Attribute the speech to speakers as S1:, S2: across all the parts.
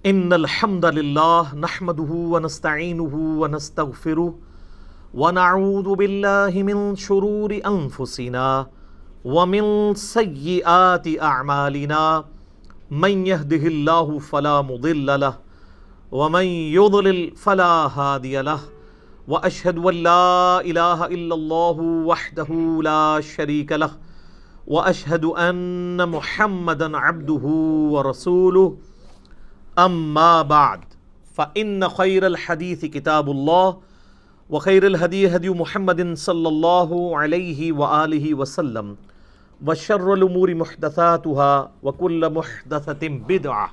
S1: ان الحمد للہ نحمده ونستعینه ونستغفره ونعوذ باللہ من شرور انفسنا ومن سیئات اعمالنا من يهده اللہ فلا مضل له ومن يضلل فلا هادی له واشهد ان لا الہ الا اللہ وحدہ لا شریک له واشهد ان محمدا عبدہ ورسولہ اما بعد فإن خير الحديث كتاب الله وخير الهدي هدي محمد صلى الله عليه وآله وسلم وشر الأمور محدثاتها وكل محدثة بدعة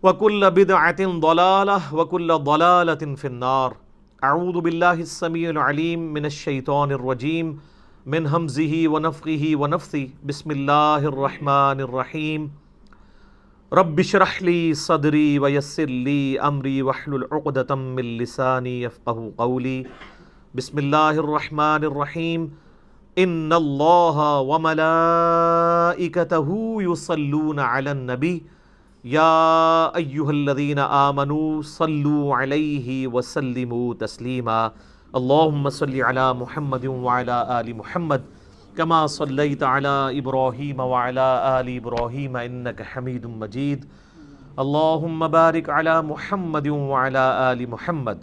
S1: وكل بدعة ضلالة وكل ضلالة في النار. أعوذ بالله السميع العليم من الشيطان الرجيم من همزه ونفخه ونفثه. بسم الله الرحمن الرحيم. رب اشرح لي صدري ويسر لي امري واحلل عقدة من لساني يفقهوا قولي. بسم الله الرحمن الرحيم. ان الله وملائكته يصلون على النبي يا ايها الذين آمنوا صلوا عليه وسلموا تسليما. اللهم صل على محمد وعلى آل محمد كما صليت على إبراهيم وعلى آل إبراهيم إنك حميد مجيد. اللهم بارك على محمد وعلى آل محمد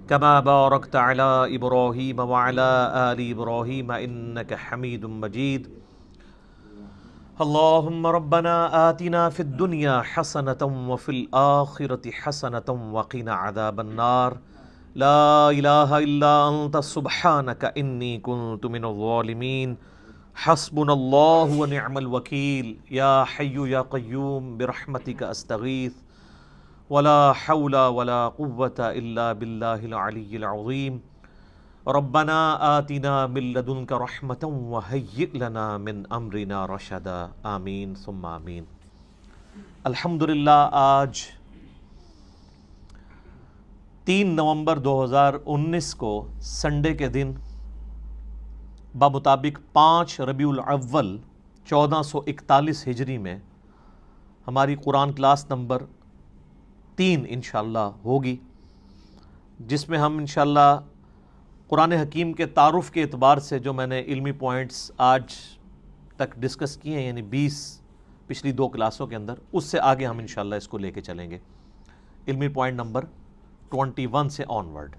S1: كما باركت على إبراهيم وعلى آل إبراهيم إنك حميد مجيد. اللهم ربنا آتنا في الدنيا حسنة وفي الآخرة حسنة وقنا عذاب النار. لا الہ الا انت سبحانک انی کنت من الظالمین. حسبنا اللہ ونعم الوکیل. یا حی یا قیوم برحمتک استغیث ولا حول ولا قوة الا باللہ العلی العظیم. ربنا آتنا من لدنک رحمة وہیئ لنا من امرنا رشدا. آمین ثم آمین. الحمدللہ آج 3 نومبر 2019 کو سنڈے کے دن بمطابق 5 ربیع الاول 1441 ہجری میں ہماری قرآن کلاس نمبر 3 انشاءاللہ ہوگی، جس میں ہم انشاءاللہ قرآن حکیم کے تعارف کے اعتبار سے جو میں نے علمی پوائنٹس آج تک ڈسکس کیے ہیں، یعنی 20 پچھلی 2 کلاسوں کے اندر، اس سے آگے ہم انشاءاللہ اس کو لے کے چلیں گے. علمی پوائنٹ نمبر 21 سے آنورڈ.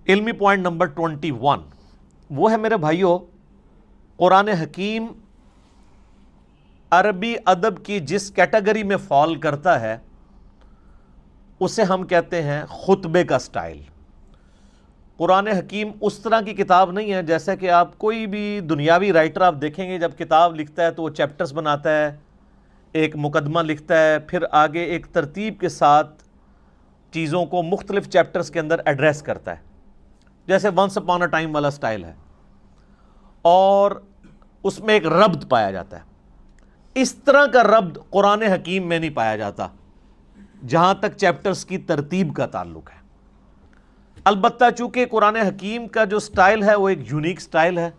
S1: علمی پوائنٹ نمبر 21 وہ ہے میرے بھائیوں، قرآن حکیم عربی ادب کی جس کیٹیگری میں فال کرتا ہے اسے ہم کہتے ہیں خطبے کا سٹائل. قرآن حکیم اس طرح کی کتاب نہیں ہے جیسا کہ آپ کوئی بھی دنیاوی رائٹر آپ دیکھیں گے، جب کتاب لکھتا ہے تو وہ چیپٹرز بناتا ہے، ایک مقدمہ لکھتا ہے، پھر آگے ایک ترتیب کے ساتھ چیزوں کو مختلف چیپٹرز کے اندر ایڈریس کرتا ہے، جیسے ونس اپان اے ٹائم والا سٹائل ہے، اور اس میں ایک ربط پایا جاتا ہے. اس طرح کا ربط قرآن حکیم میں نہیں پایا جاتا جہاں تک چیپٹرز کی ترتیب کا تعلق ہے. البتہ چونکہ قرآن حکیم کا جو سٹائل ہے وہ ایک یونیک سٹائل ہے،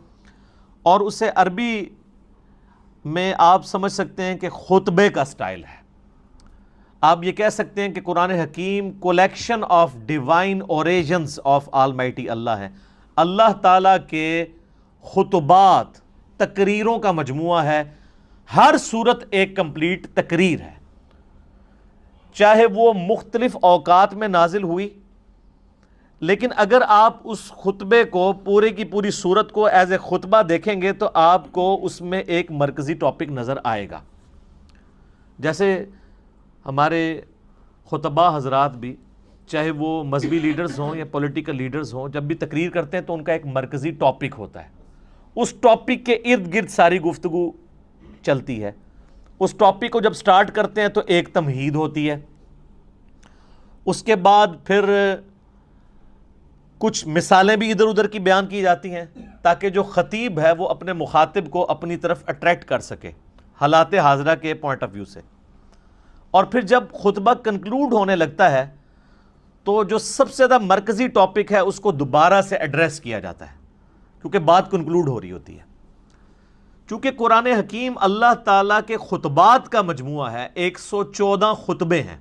S1: اور اسے عربی میں آپ سمجھ سکتے ہیں کہ خطبے کا سٹائل ہے. آپ یہ کہہ سکتے ہیں کہ قرآن حکیم collection of divine origins of almighty Allah ہے. اللہ تعالیٰ کے خطبات، تقریروں کا مجموعہ ہے. ہر صورت ایک کمپلیٹ تقریر ہے، چاہے وہ مختلف اوقات میں نازل ہوئی، لیکن اگر آپ اس خطبے کو پورے کی پوری صورت کو ایز اے خطبہ دیکھیں گے تو آپ کو اس میں ایک مرکزی ٹاپک نظر آئے گا. جیسے ہمارے خطبہ حضرات بھی، چاہے وہ مذہبی لیڈرز ہوں یا پولیٹیکل لیڈرز ہوں، جب بھی تقریر کرتے ہیں تو ان کا ایک مرکزی ٹاپک ہوتا ہے. اس ٹاپک کے ارد گرد ساری گفتگو چلتی ہے. اس ٹاپک کو جب سٹارٹ کرتے ہیں تو ایک تمہید ہوتی ہے، اس کے بعد پھر کچھ مثالیں بھی ادھر ادھر کی بیان کی جاتی ہیں تاکہ جو خطیب ہے وہ اپنے مخاطب کو اپنی طرف اٹریکٹ کر سکے حالات حاضرہ کے پوائنٹ آف ویو سے. اور پھر جب خطبہ کنکلوڈ ہونے لگتا ہے تو جو سب سے زیادہ مرکزی ٹاپک ہے اس کو دوبارہ سے ایڈریس کیا جاتا ہے، کیونکہ بات کنکلوڈ ہو رہی ہوتی ہے. چونکہ قرآن حکیم اللہ تعالیٰ کے خطبات کا مجموعہ ہے، 114 خطبے ہیں،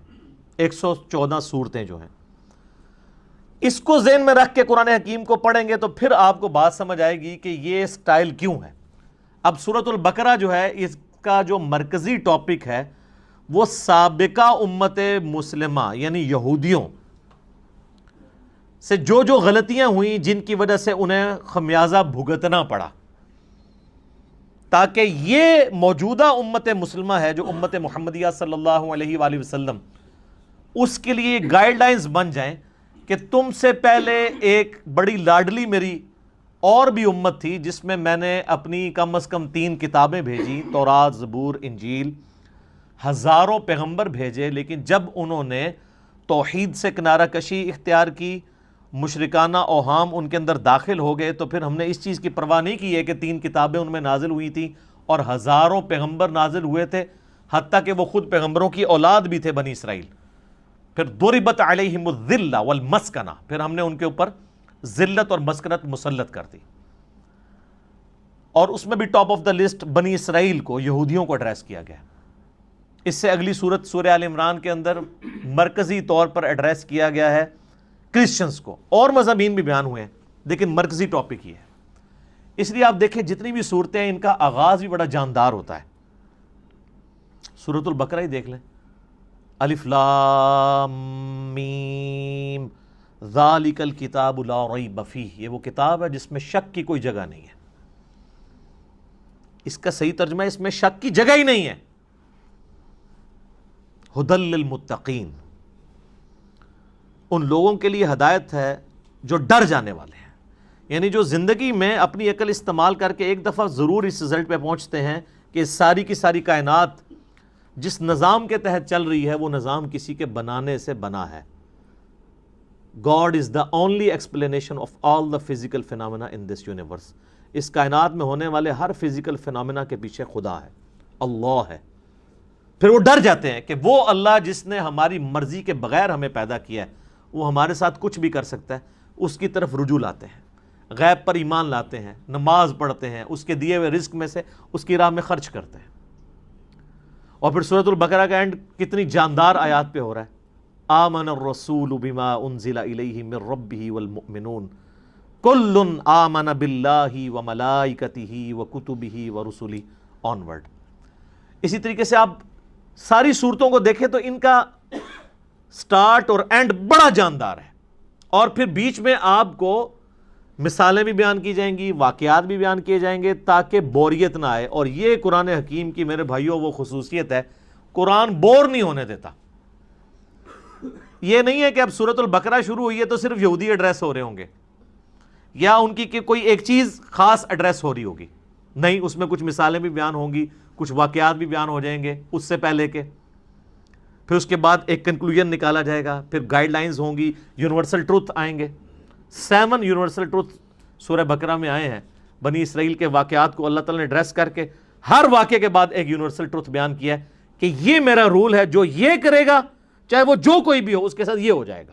S1: 114 صورتیں جو ہیں، اس کو ذہن میں رکھ کے قرآن حکیم کو پڑھیں گے تو پھر آپ کو بات سمجھ آئے گی کہ یہ سٹائل کیوں ہے۔ اب سورۃ البقرہ جو ہے، اس کا جو مرکزی ٹاپک ہے وہ سابقہ امت مسلمہ یعنی یہودیوں سے جو غلطیاں ہوئیں جن کی وجہ سے انہیں خمیازہ بھگتنا پڑا، تاکہ یہ موجودہ امت مسلمہ ہے جو امت محمدیہ صلی اللہ علیہ وآلہ وسلم، اس کے لیے گائیڈ لائنز بن جائیں کہ تم سے پہلے ایک بڑی لاڈلی میری اور بھی امت تھی جس میں میں نے اپنی کم از کم 3 کتابیں بھیجی، تورات، زبور، انجیل، ہزاروں پیغمبر بھیجے، لیکن جب انہوں نے توحید سے کنارہ کشی اختیار کی، مشرکانہ اوہام ان کے اندر داخل ہو گئے، تو پھر ہم نے اس چیز کی پرواہ نہیں کی ہے کہ 3 کتابیں ان میں نازل ہوئی تھیں اور ہزاروں پیغمبر نازل ہوئے تھے، حتیٰ کہ وہ خود پیغمبروں کی اولاد بھی تھے بنی اسرائیل۔ پھر ضربت علیہم الذلہ والمسکنہ، پھر ہم نے ان کے اوپر ذلت اور مسکنت مسلط کر دی، اور اس میں بھی ٹاپ آف دا لسٹ بنی اسرائیل کو، یہودیوں کو ایڈریس کیا گیا۔ اس سے اگلی سورت سورہ آل عمران کے اندر مرکزی طور پر ایڈریس کیا گیا ہے کرسچنز کو، اور مضامین بھی بیان ہوئے ہیں لیکن مرکزی ٹاپک ہی ہے۔ اس لیے آپ دیکھیں جتنی بھی صورتیں ہیں ان کا آغاز بھی بڑا جاندار ہوتا ہے۔ سورۃ البقرہ ہی دیکھ لیں، الف لام میم ذالک الکتاب لا ریب فیہ، یہ وہ کتاب ہے جس میں شک کی کوئی جگہ نہیں ہے۔ اس کا صحیح ترجمہ ہے اس میں شک کی جگہ ہی نہیں ہے۔ ھدی للمتقین، ان لوگوں کے لیے ہدایت ہے جو ڈر جانے والے ہیں، یعنی جو زندگی میں اپنی عقل استعمال کر کے ایک دفعہ ضرور اس رزلٹ پہ پہنچتے ہیں کہ ساری کی ساری کائنات جس نظام کے تحت چل رہی ہے وہ نظام کسی کے بنانے سے بنا ہے۔ God is the only explanation of all the physical phenomena in this universe۔ اس کائنات میں ہونے والے ہر فزیکل فینومینا کے پیچھے خدا ہے، اللہ ہے۔ پھر وہ ڈر جاتے ہیں کہ وہ اللہ جس نے ہماری مرضی کے بغیر ہمیں پیدا کیا ہے، وہ ہمارے ساتھ کچھ بھی کر سکتا ہے، اس کی طرف رجوع لاتے ہیں، غیب پر ایمان لاتے ہیں، نماز پڑھتے ہیں، اس کے دیے ہوئے رزق میں سے اس کی راہ میں خرچ کرتے ہیں۔ اور پھر سورۃ البقرہ کا اینڈ کتنی جاندار آیات پہ ہو رہا ہے، آمن الرسول بما انزل الیہ من ربہ والمؤمنون کل آمن باللہ وملائکتہ وکتبہ ورسلہ آنورڈ۔ اسی طریقے سے آپ ساری صورتوں کو دیکھیں تو ان کا سٹارٹ اور اینڈ بڑا جاندار ہے، اور پھر بیچ میں آپ کو مثالیں بھی بیان کی جائیں گی، واقعات بھی بیان کیے جائیں گے تاکہ بوریت نہ آئے۔ اور یہ قرآن حکیم کی میرے بھائیوں وہ خصوصیت ہے، قرآن بور نہیں ہونے دیتا۔ یہ نہیں ہے کہ اب سورۃ البقرہ شروع ہوئی ہے تو صرف یہودی ایڈریس ہو رہے ہوں گے یا ان کی کوئی ایک چیز خاص ایڈریس ہو رہی ہوگی، نہیں، اس میں کچھ مثالیں بھی بیان ہوں گی، کچھ واقعات بھی بیان ہو جائیں گے اس سے پہلے کے، پھر اس کے بعد ایک کنکلوژن نکالا جائے گا، پھر گائیڈ لائنز ہوں گی، یونیورسل ٹروتھ آئیں گے۔ 7 یونیورسل ٹروتھ سورہ بقرہ میں آئے ہیں، بنی اسرائیل کے واقعات کو اللہ تعالیٰ نے ایڈریس کر کے ہر واقعے کے بعد ایک یونیورسل ٹروتھ بیان کیا ہے کہ یہ میرا رول ہے، جو یہ کرے گا چاہے وہ جو کوئی بھی ہو اس کے ساتھ یہ ہو جائے گا۔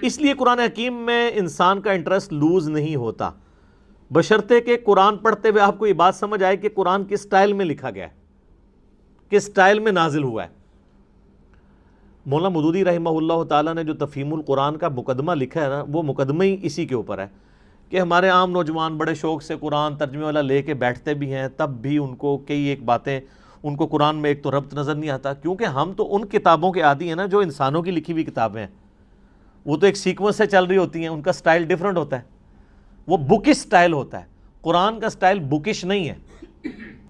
S1: اس لیے قرآن حکیم میں انسان کا انٹرسٹ لوز نہیں ہوتا، بشرطے کہ قرآن پڑھتے ہوئے آپ کو یہ بات سمجھ آئے کہ قرآن کس سٹائل میں لکھا گیا ہے، کس سٹائل میں نازل ہوا ہے۔ مولانا مودودی رحمہ اللہ تعالیٰ نے جو تفہیم القرآن کا مقدمہ لکھا ہے نا، وہ مقدمہ ہی اسی کے اوپر ہے کہ ہمارے عام نوجوان بڑے شوق سے قرآن ترجمے والا لے کے بیٹھتے بھی ہیں، تب بھی ان کو کئی ایک باتیں، ان کو قرآن میں ایک تو ربط نظر نہیں آتا، کیونکہ ہم تو ان کتابوں کے عادی ہیں نا جو انسانوں کی لکھی ہوئی کتابیں ہیں، وہ تو ایک سیکوینس سے چل رہی ہوتی ہیں، ان کا سٹائل ڈیفرنٹ ہوتا ہے، وہ بکش سٹائل ہوتا ہے۔ قرآن کا سٹائل بکش نہیں ہے،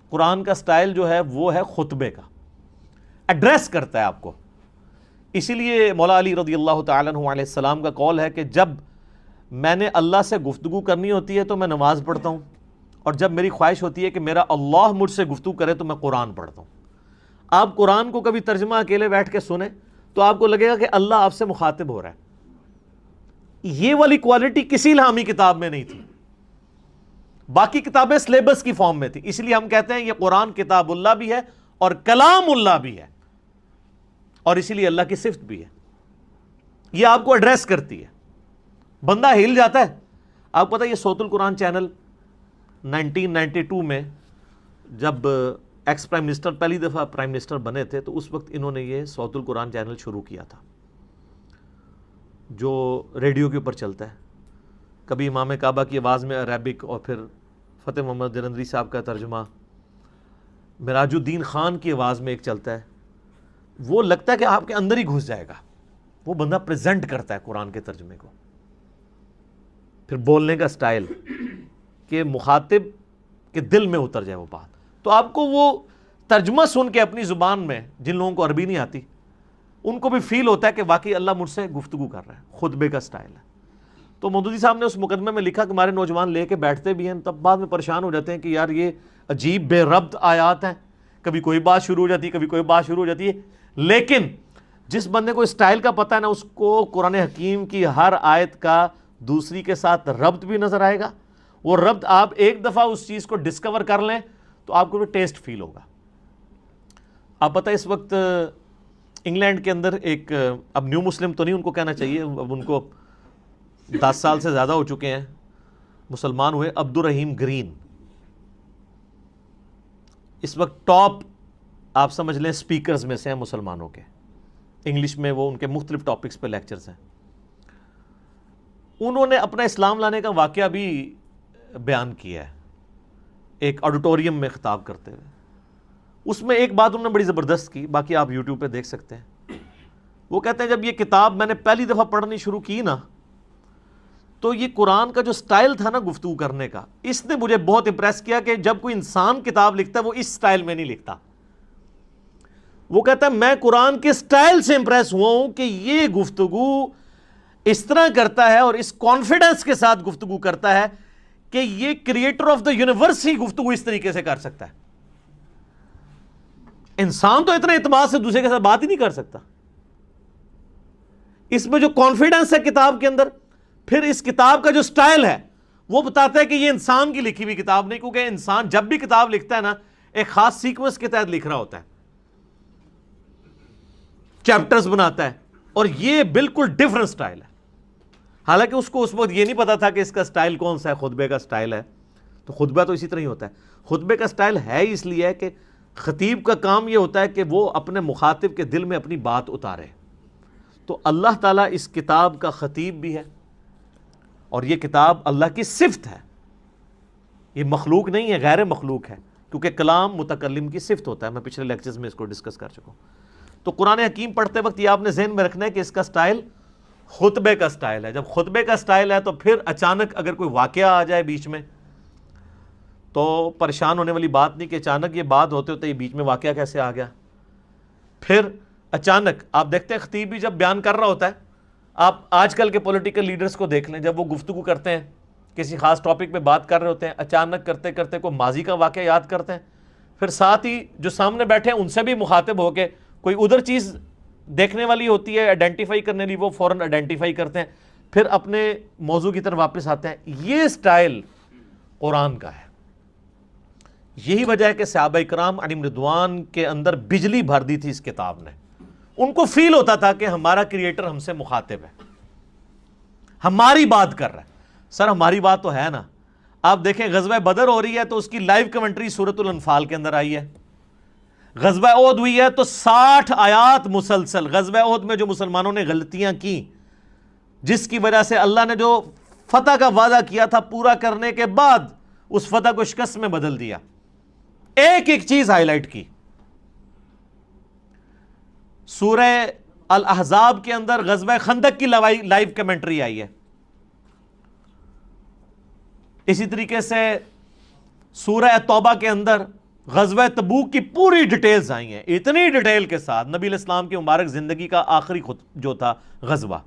S1: قرآن کا سٹائل جو ہے وہ ہے خطبے کا، ایڈریس کرتا ہے آپ کو۔ اسی لیے مولا علی رضی اللہ تعالیٰ عنہ علیہ السلام کا قول ہے کہ جب میں نے اللہ سے گفتگو کرنی ہوتی ہے تو میں نماز پڑھتا ہوں، اور جب میری خواہش ہوتی ہے کہ میرا اللہ مجھ سے گفتگو کرے تو میں قرآن پڑھتا ہوں۔ آپ قرآن کو کبھی ترجمہ اکیلے بیٹھ کے سنیں تو آپ کو لگے گا کہ اللہ آپ سے مخاطب ہو رہا ہے۔ یہ والی کوالٹی کسی الہامی کتاب میں نہیں تھی، باقی کتابیں سلیبس کی فارم میں تھی، اس لیے ہم کہتے ہیں یہ قرآن کتاب اللہ بھی ہے اور کلام اللہ بھی ہے، اور اسی لیے اللہ کی صفت بھی ہے۔ یہ آپ کو ایڈریس کرتی ہے، بندہ ہل جاتا ہے۔ آپ کو پتہ ہے یہ صوت القرآن چینل 1992 میں جب ایکس پرائم منسٹر پہلی دفعہ پرائم منسٹر بنے تھے تو اس وقت انہوں نے یہ صوت القرآن چینل شروع کیا تھا جو ریڈیو کے اوپر چلتا ہے. کبھی امام کعبہ کی آواز میں عربک اور پھر فتح محمد جلندری صاحب کا ترجمہ, معراج الدین خان کی آواز میں ایک چلتا ہے. وہ لگتا ہے کہ آپ کے اندر ہی گھس جائے گا. وہ بندہ پریزنٹ کرتا ہے قرآن کے ترجمے کو. پھر بولنے کا سٹائل کہ مخاطب کے دل میں اتر جائے وہ بات. تو آپ کو وہ ترجمہ سن کے اپنی زبان میں, جن لوگوں کو عربی نہیں آتی ان کو بھی فیل ہوتا ہے کہ واقعی اللہ مجھ سے گفتگو کر رہا ہے. خطبے کا سٹائل ہے. تو مودودی صاحب نے اس مقدمے میں لکھا کہ ہمارے نوجوان لے کے بیٹھتے بھی ہیں, تب بعد میں پریشان ہو جاتے ہیں کہ یار یہ عجیب بے ربط آیات ہیں, کبھی کوئی بات شروع ہو جاتی ہے, کبھی کوئی بات شروع ہو جاتی ہے. لیکن جس بندے کو اسٹائل کا پتہ ہے نا, اس کو قرآن حکیم کی ہر آیت کا دوسری کے ساتھ ربط بھی نظر آئے گا. وہ ربط آپ ایک دفعہ اس چیز کو ڈسکور کر لیں تو آپ کو بھی ٹیسٹ فیل ہوگا. آپ پتہ اس وقت انگلینڈ کے اندر ایک, اب نیو مسلم تو نہیں ان کو کہنا چاہیے, اب ان کو 10 سال سے زیادہ ہو چکے ہیں, مسلمان ہوئے, عبد الرحیم گرین. اس وقت ٹاپ آپ سمجھ لیں سپیکرز میں سے ہیں مسلمانوں کے. انگلش میں وہ ان کے مختلف ٹاپکس پہ لیکچرز ہیں. انہوں نے اپنا اسلام لانے کا واقعہ بھی بیان کیا ہے ایک آڈیٹوریم میں خطاب کرتے ہوئے. اس میں ایک بات انہوں نے بڑی زبردست کی, باقی آپ یوٹیوب پہ دیکھ سکتے ہیں. وہ کہتے ہیں جب یہ کتاب میں نے پہلی دفعہ پڑھنی شروع کی نا, تو یہ قرآن کا جو سٹائل تھا نا گفتگو کرنے کا, اس نے مجھے بہت امپریس کیا کہ جب کوئی انسان کتاب لکھتا ہے وہ اس سٹائل میں نہیں لکھتا. وہ کہتا ہے میں قرآن کے سٹائل سے امپریس ہوا ہوں کہ یہ گفتگو اس طرح کرتا ہے اور اس کانفیڈنس کے ساتھ گفتگو کرتا ہے کہ یہ کریٹر آف دا یونیورس ہی گفتگو اس طریقے سے کر سکتا ہے. انسان تو اتنے اعتماد سے دوسرے کے ساتھ بات ہی نہیں کر سکتا. اس میں جو کانفیڈنس ہے کتاب کے اندر, پھر اس کتاب کا جو سٹائل ہے وہ بتاتا ہے کہ یہ انسان کی لکھی ہوئی کتاب نہیں, کیونکہ انسان جب بھی کتاب لکھتا ہے نا ایک خاص سیکوینس کے تحت لکھ رہا ہوتا ہے, چیپٹرز بناتا ہے, اور یہ بالکل ڈیفرنٹ سٹائل ہے. حالانکہ اس کو اس وقت یہ نہیں پتا تھا کہ اس کا سٹائل کون سا ہے, خطبے کا سٹائل ہے. تو خطبہ تو اسی طرح ہی ہوتا ہے. خطبے کا سٹائل ہے اس لیے کہ خطیب کا کام یہ ہوتا ہے کہ وہ اپنے مخاطب کے دل میں اپنی بات اتارے. تو اللہ تعالیٰ اس کتاب کا خطیب بھی ہے, اور یہ کتاب اللہ کی صفت ہے. یہ مخلوق نہیں ہے, غیر مخلوق ہے, کیونکہ کلام متکلم کی صفت ہوتا ہے. میں پچھلے لیکچرز میں اس کو ڈسکس کر چکا ہوں. تو قرآن حکیم پڑھتے وقت یہ آپ نے ذہن میں رکھنا ہے کہ اس کا سٹائل خطبے کا سٹائل ہے. جب خطبے کا سٹائل ہے تو پھر اچانک اگر کوئی واقعہ آ جائے بیچ میں تو پریشان ہونے والی بات نہیں کہ اچانک یہ بات ہوتے ہوتے یہ بیچ میں واقعہ کیسے آ گیا. پھر اچانک آپ دیکھتے ہیں خطیب بھی جب بیان کر رہا ہوتا ہے, آپ آج کل کے پولیٹیکل لیڈرز کو دیکھ لیں, جب وہ گفتگو کرتے ہیں کسی خاص ٹاپک پہ بات کر رہے ہوتے ہیں, اچانک کرتے کرتے کوئی ماضی کا واقعہ یاد کرتے ہیں, پھر ساتھ ہی جو سامنے بیٹھے ہیں ان سے بھی مخاطب ہو کے کوئی ادھر چیز دیکھنے والی ہوتی ہے, آئیڈینٹیفائی کرنے والی, وہ فوراً آئیڈینٹیفائی کرتے ہیں, پھر اپنے موضوع کی طرف واپس آتے ہیں. یہ سٹائل قرآن کا ہے. یہی وجہ ہے کہ صحابہ کرام علیہم رضوان کے اندر بجلی بھر دی تھی اس کتاب نے. ان کو فیل ہوتا تھا کہ ہمارا کریٹر ہم سے مخاطب ہے, ہماری بات کر رہا ہے. سر ہماری بات تو ہے نا. آپ دیکھیں غزوہ بدر ہو رہی ہے تو اس کی لائیو کمنٹری سورۃ الانفال کے اندر آئی ہے. غزوہ احد ہوئی ہے تو 60 آیات مسلسل. غزوہ احد میں جو مسلمانوں نے غلطیاں کی, جس کی وجہ سے اللہ نے جو فتح کا وعدہ کیا تھا پورا کرنے کے بعد اس فتح کو شکست میں بدل دیا, ایک ایک چیز ہائی لائٹ کی. سورہ الاحزاب کے اندر غزوہ خندق کی لائیو کمنٹری آئی ہے. اسی طریقے سے سورہ توبہ کے اندر غزوہ تبوک کی پوری ڈیٹیلز آئی ہیں, اتنی ڈیٹیل کے ساتھ. نبی علیہ السلام کی مبارک زندگی کا آخری جو تھا غزوہ,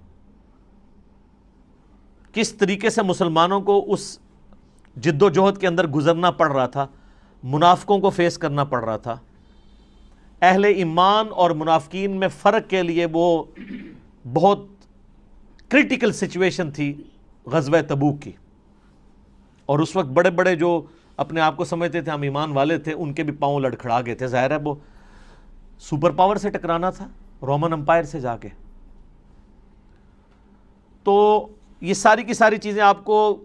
S1: کس طریقے سے مسلمانوں کو اس جد و جہد کے اندر گزرنا پڑ رہا تھا, منافقوں کو فیس کرنا پڑ رہا تھا. اہل ایمان اور منافقین میں فرق کے لیے وہ بہت کریٹیکل سچویشن تھی غزوہ تبوک کی. اور اس وقت بڑے بڑے جو اپنے آپ کو سمجھتے تھے ہم ایمان والے تھے, ان کے بھی پاؤں لڑکھڑا گئے تھے. ظاہر ہے وہ سپر پاور سے ٹکرانا تھا, رومن امپائر سے جا کے. تو یہ ساری کی ساری چیزیں آپ کو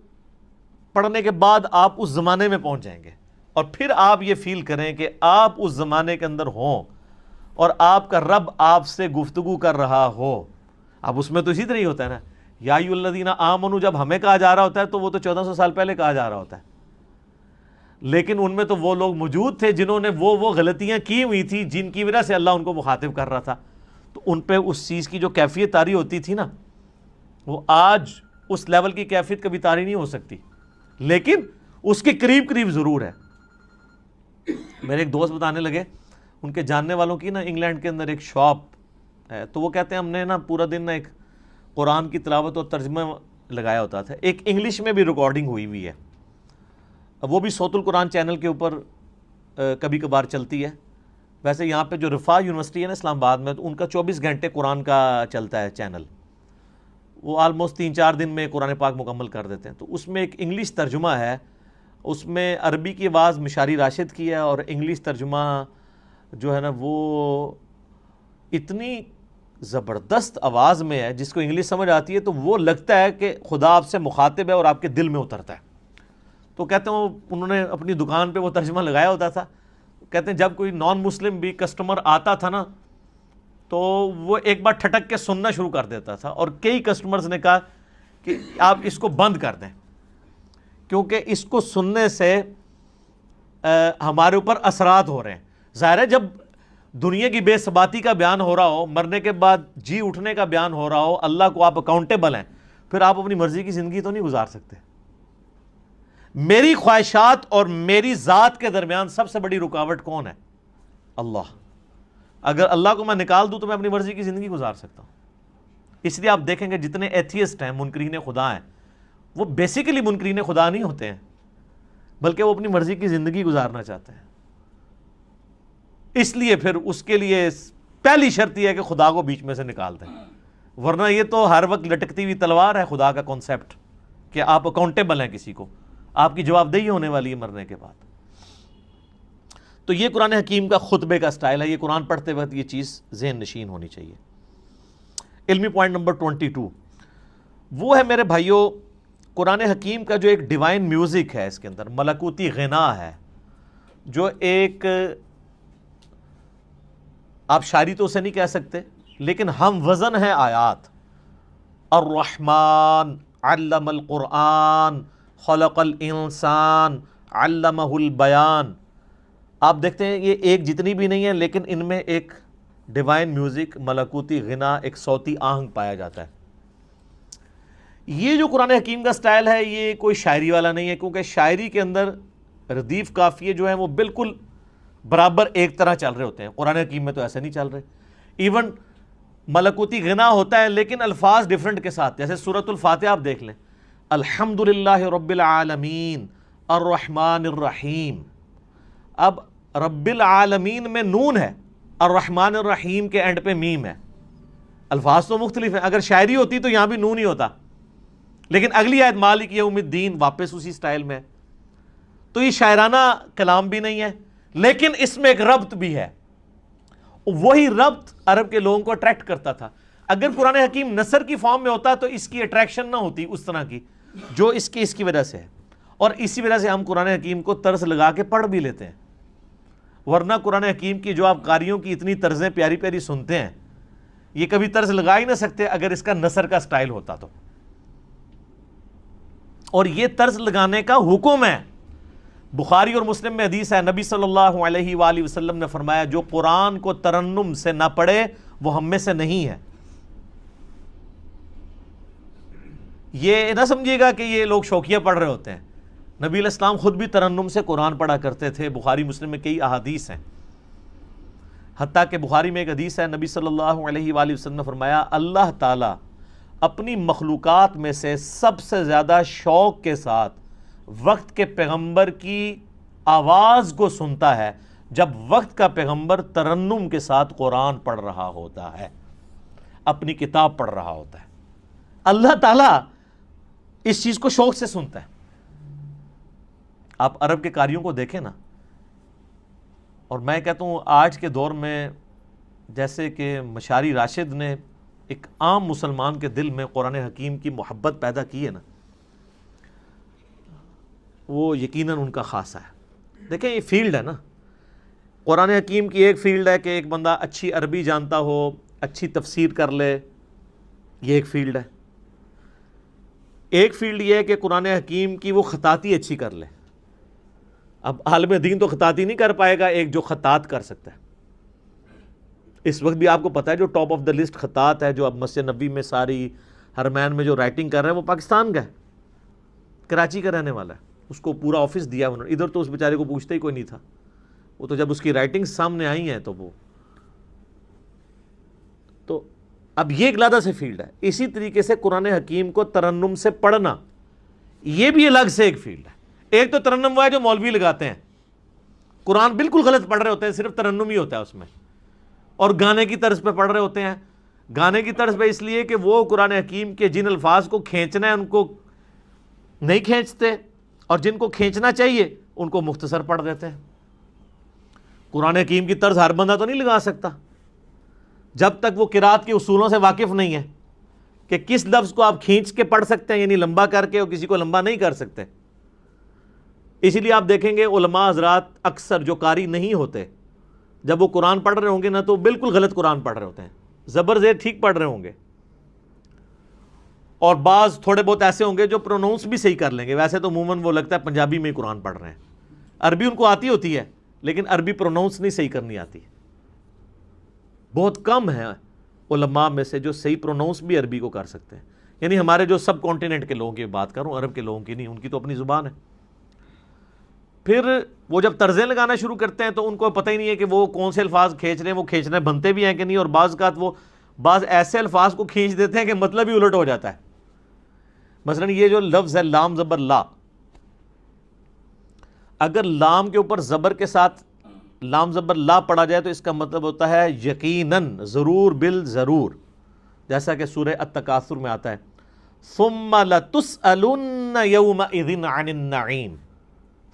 S1: پڑھنے کے بعد آپ اس زمانے میں پہنچ جائیں گے، اور پھر آپ یہ فیل کریں کہ آپ اس زمانے کے اندر ہوں اور آپ کا رب آپ سے گفتگو کر رہا ہو۔ اب اس میں تو اسی طرح ہی ہوتا ہے نا، یا ایھا الذین آمنوا جب ہمیں کہا جا رہا ہوتا ہے تو وہ تو 1400 سال پہلے کہا جا رہا ہوتا ہے، لیکن ان میں تو وہ لوگ موجود تھے جنہوں نے وہ غلطیاں کی ہوئی تھی جن کی وجہ سے اللہ ان کو مخاطب کر رہا تھا، تو ان پہ اس چیز کی جو کیفیت طاری ہوتی تھی نا، وہ آج اس لیول کی کیفیت کبھی طاری نہیں ہو سکتی، لیکن اس کے قریب قریب ضرور ہے۔ میرے ایک دوست بتانے لگے، ان کے جاننے والوں کی نا انگلینڈ کے اندر ایک شاپ ہے، تو وہ کہتے ہیں ہم نے نا پورا دن نا ایک قرآن کی تلاوت اور ترجمہ لگایا ہوتا تھا، ایک انگلش میں بھی ریکارڈنگ ہوئی ہوئی ہے، وہ بھی صوت القرآن چینل کے اوپر کبھی کبھار چلتی ہے۔ ویسے یہاں پہ جو رفاح یونیورسٹی ہے نا اسلام آباد میں، تو ان کا 24 گھنٹے قرآن کا چلتا ہے چینل، وہ آلموسٹ 3-4 دن میں قرآن پاک مکمل کر دیتے ہیں۔ تو اس میں ایک انگلش ترجمہ ہے، اس میں عربی کی آواز مشاری راشد کی ہے، اور انگلش ترجمہ جو ہے نا وہ اتنی زبردست آواز میں ہے، جس کو انگلش سمجھ آتی ہے تو وہ لگتا ہے کہ خدا آپ سے مخاطب ہے اور آپ کے دل میں اترتا ہے۔ تو کہتے ہیں انہوں نے اپنی دکان پہ وہ ترجمہ لگایا ہوتا تھا، کہتے ہیں جب کوئی نان مسلم بھی کسٹمر آتا تھا نا تو وہ ایک بار ٹھٹک کے سننا شروع کر دیتا تھا، اور کئی کسٹمرز نے کہا کہ آپ اس کو بند کر دیں، کیونکہ اس کو سننے سے ہمارے اوپر اثرات ہو رہے ہیں۔ ظاہر ہے جب دنیا کی بے ثباتی کا بیان ہو رہا ہو، مرنے کے بعد جی اٹھنے کا بیان ہو رہا ہو، اللہ کو آپ اکاؤنٹیبل ہیں، پھر آپ اپنی مرضی کی زندگی تو نہیں گزار سکتے۔ میری خواہشات اور میری ذات کے درمیان سب سے بڑی رکاوٹ کون ہے؟ اللہ۔ اگر اللہ کو میں نکال دوں تو میں اپنی مرضی کی زندگی گزار سکتا ہوں۔ اس لیے آپ دیکھیں گے جتنے ایتھیسٹ ہیں، منکرین خدا ہیں، وہ بیسیکلی منکرین خدا نہیں ہوتے ہیں، بلکہ وہ اپنی مرضی کی زندگی گزارنا چاہتے ہیں۔ اس لیے پھر اس کے لیے پہلی شرط یہ ہے کہ خدا کو بیچ میں سے نکال دیں، ورنہ یہ تو ہر وقت لٹکتی ہوئی تلوار ہے خدا کا کانسیپٹ، کہ آپ اکاؤنٹیبل ہیں، کسی کو آپ کی جواب دہی ہونے والی ہے مرنے کے بعد۔ تو یہ قرآن حکیم کا خطبے کا سٹائل ہے، یہ قرآن پڑھتے وقت یہ چیز ذہن نشین ہونی چاہیے۔ علمی پوائنٹ نمبر 22 وہ ہے میرے بھائیوں، قرآن حکیم کا جو ایک ڈیوائن میوزک ہے، اس کے اندر ملکوتی غنا ہے، جو ایک آپ شاعری تو اسے نہیں کہہ سکتے، لیکن ہم وزن ہے آیات۔ الرحمن علم القرآن خلق الانسان علمہ البیان۔ آپ دیکھتے ہیں یہ ایک جتنی بھی نہیں ہے، لیکن ان میں ایک ڈیوائن میوزک، ملکوتی غنا، ایک صوتی آہنگ پایا جاتا ہے۔ یہ جو قرآن حکیم کا سٹائل ہے یہ کوئی شاعری والا نہیں ہے، کیونکہ شاعری کے اندر ردیف قافیے جو ہیں وہ بالکل برابر ایک طرح چل رہے ہوتے ہیں، قرآن حکیم میں تو ایسے نہیں چل رہے۔ ایون ملکوتی غنا ہوتا ہے لیکن الفاظ ڈیفرنٹ کے ساتھ، جیسے سورۃ الفاتحہ آپ دیکھ لیں، الحمدللہ رب العالمین الرحمن الرحیم۔ اب رب العالمین میں نون ہے، الرحمن الرحیم کے اینڈ پہ میم ہے، الفاظ تو مختلف ہیں۔ اگر شاعری ہوتی تو یہاں بھی نون ہی ہوتا، لیکن اگلی آیت مالک یوم الدین واپس اسی سٹائل میں۔ تو یہ شاعرانہ کلام بھی نہیں ہے، لیکن اس میں ایک ربط بھی ہے، وہی ربط عرب کے لوگوں کو اٹریکٹ کرتا تھا۔ اگر قرآن حکیم نثر کی فارم میں ہوتا تو اس کی اٹریکشن نہ ہوتی اس طرح کی جو اس کی وجہ سے ہے، اور اسی وجہ سے ہم قرآن حکیم کو طرز لگا کے پڑھ بھی لیتے ہیں، ورنہ قرآن حکیم کی جو آپ قاریوں کی اتنی طرزیں پیاری پیاری سنتے ہیں، یہ کبھی طرز لگا ہی نہ سکتے اگر اس کا نثر کا سٹائل ہوتا تو۔ اور یہ طرز لگانے کا حکم ہے، بخاری اور مسلم میں حدیث ہے، نبی صلی اللہ علیہ وآلہ وسلم نے فرمایا جو قرآن کو ترنم سے نہ پڑھے وہ ہم میں سے نہیں ہے۔ یہ نہ سمجھیے گا کہ یہ لوگ شوقیہ پڑھ رہے ہوتے ہیں، نبی علیہ السلام خود بھی ترنم سے قرآن پڑھا کرتے تھے، بخاری مسلم میں کئی احادیث ہیں، حتیٰ کہ بخاری میں ایک حدیث ہے، نبی صلی اللہ علیہ وآلہ وسلم نے فرمایا اللہ تعالیٰ اپنی مخلوقات میں سے سب سے زیادہ شوق کے ساتھ وقت کے پیغمبر کی آواز کو سنتا ہے جب وقت کا پیغمبر ترنم کے ساتھ قرآن پڑھ رہا ہوتا ہے، اپنی کتاب پڑھ رہا ہوتا ہے۔ اللہ تعالیٰ اس چیز کو شوق سے سنتا ہے۔ آپ عرب کے قاریوں کو دیکھیں نا، اور میں کہتا ہوں آج کے دور میں جیسے کہ مشاری راشد نے ایک عام مسلمان کے دل میں قرآن حکیم کی محبت پیدا کی ہے نا، وہ یقیناً ان کا خاصہ ہے۔ دیکھیں یہ فیلڈ ہے نا، قرآن حکیم کی ایک فیلڈ ہے کہ ایک بندہ اچھی عربی جانتا ہو، اچھی تفسیر کر لے، یہ ایک فیلڈ ہے۔ ایک فیلڈ یہ ہے کہ قرآن حکیم کی وہ خطاطی اچھی کر لے۔ اب عالم دین تو خطاطی نہیں کر پائے گا، ایک جو خطاط کر سکتا ہے۔ اس وقت بھی آپ کو پتہ ہے جو ٹاپ آف دا لسٹ خطاط ہے، جو اب مسجد نبوی میں ساری حرمین میں جو رائٹنگ کر رہے ہیں، وہ پاکستان کا ہے، کراچی کا رہنے والا ہے۔ اس کو پورا آفس دیا انہوں نے، ادھر تو اس بیچارے کو پوچھتا ہی کوئی نہیں تھا، وہ تو جب اس کی رائٹنگ سامنے آئی ہیں تو اب یہ ایک علیحدہ سے فیلڈ ہے۔ اسی طریقے سے قرآن حکیم کو ترنم سے پڑھنا، یہ بھی الگ سے ایک فیلڈ ہے۔ ایک تو ترنم وہ ہے جو مولوی لگاتے ہیں، قرآن بالکل غلط پڑھ رہے ہوتے ہیں، صرف ترنم ہی ہوتا ہے اس میں، اور گانے کی طرز پہ پڑھ رہے ہوتے ہیں۔ گانے کی طرز پہ اس لیے کہ وہ قرآن حکیم کے جن الفاظ کو کھینچنا ہے ان کو نہیں کھینچتے، اور جن کو کھینچنا چاہیے ان کو مختصر پڑھ دیتے ہیں۔ قرآن حکیم کی طرز ہر بندہ تو نہیں لگا سکتا جب تک وہ قرات کے اصولوں سے واقف نہیں ہے کہ کس لفظ کو آپ کھینچ کے پڑھ سکتے ہیں، یعنی لمبا کر کے، اور کسی کو لمبا نہیں کر سکتے۔ اسی لیے آپ دیکھیں گے علماء حضرات اکثر جو قاری نہیں ہوتے، جب وہ قرآن پڑھ رہے ہوں گے نا تو بالکل غلط قرآن پڑھ رہے ہوتے ہیں، زبر زیر ٹھیک پڑھ رہے ہوں گے، اور بعض تھوڑے بہت ایسے ہوں گے جو پروناؤنس بھی صحیح کر لیں گے۔ ویسے تو عموماً وہ لگتا ہے پنجابی میں ہی قرآن پڑھ رہے ہیں، عربی ان کو آتی ہوتی ہے لیکن عربی پروناؤنس نہیں صحیح کرنی آتی۔ بہت کم ہیں علماء میں سے جو صحیح پروناؤنس بھی عربی کو کر سکتے ہیں، یعنی ہمارے جو سب کانٹیننٹ کے لوگوں کی بات کروں، عرب کے لوگوں کی نہیں، ان کی تو اپنی زبان ہے۔ پھر وہ جب طرزیں لگانا شروع کرتے ہیں تو ان کو پتہ ہی نہیں ہے کہ وہ کون سے الفاظ کھینچ رہے ہیں، وہ کھینچنے بنتے بھی ہیں کہ نہیں، اور بعض اوقات وہ بعض ایسے الفاظ کو کھینچ دیتے ہیں کہ مطلب ہی الٹ ہو جاتا ہے۔ مثلا یہ جو لفظ ہے لام زبر لا، اگر لام کے اوپر زبر کے ساتھ لام زبر لا پڑھا جائے تو اس کا مطلب ہوتا ہے یقیناً، ضرور، بالضرور، جیسا کہ سورہ التکاثر میں آتا ہے ثم لتسألن یومئذ عن النعیم،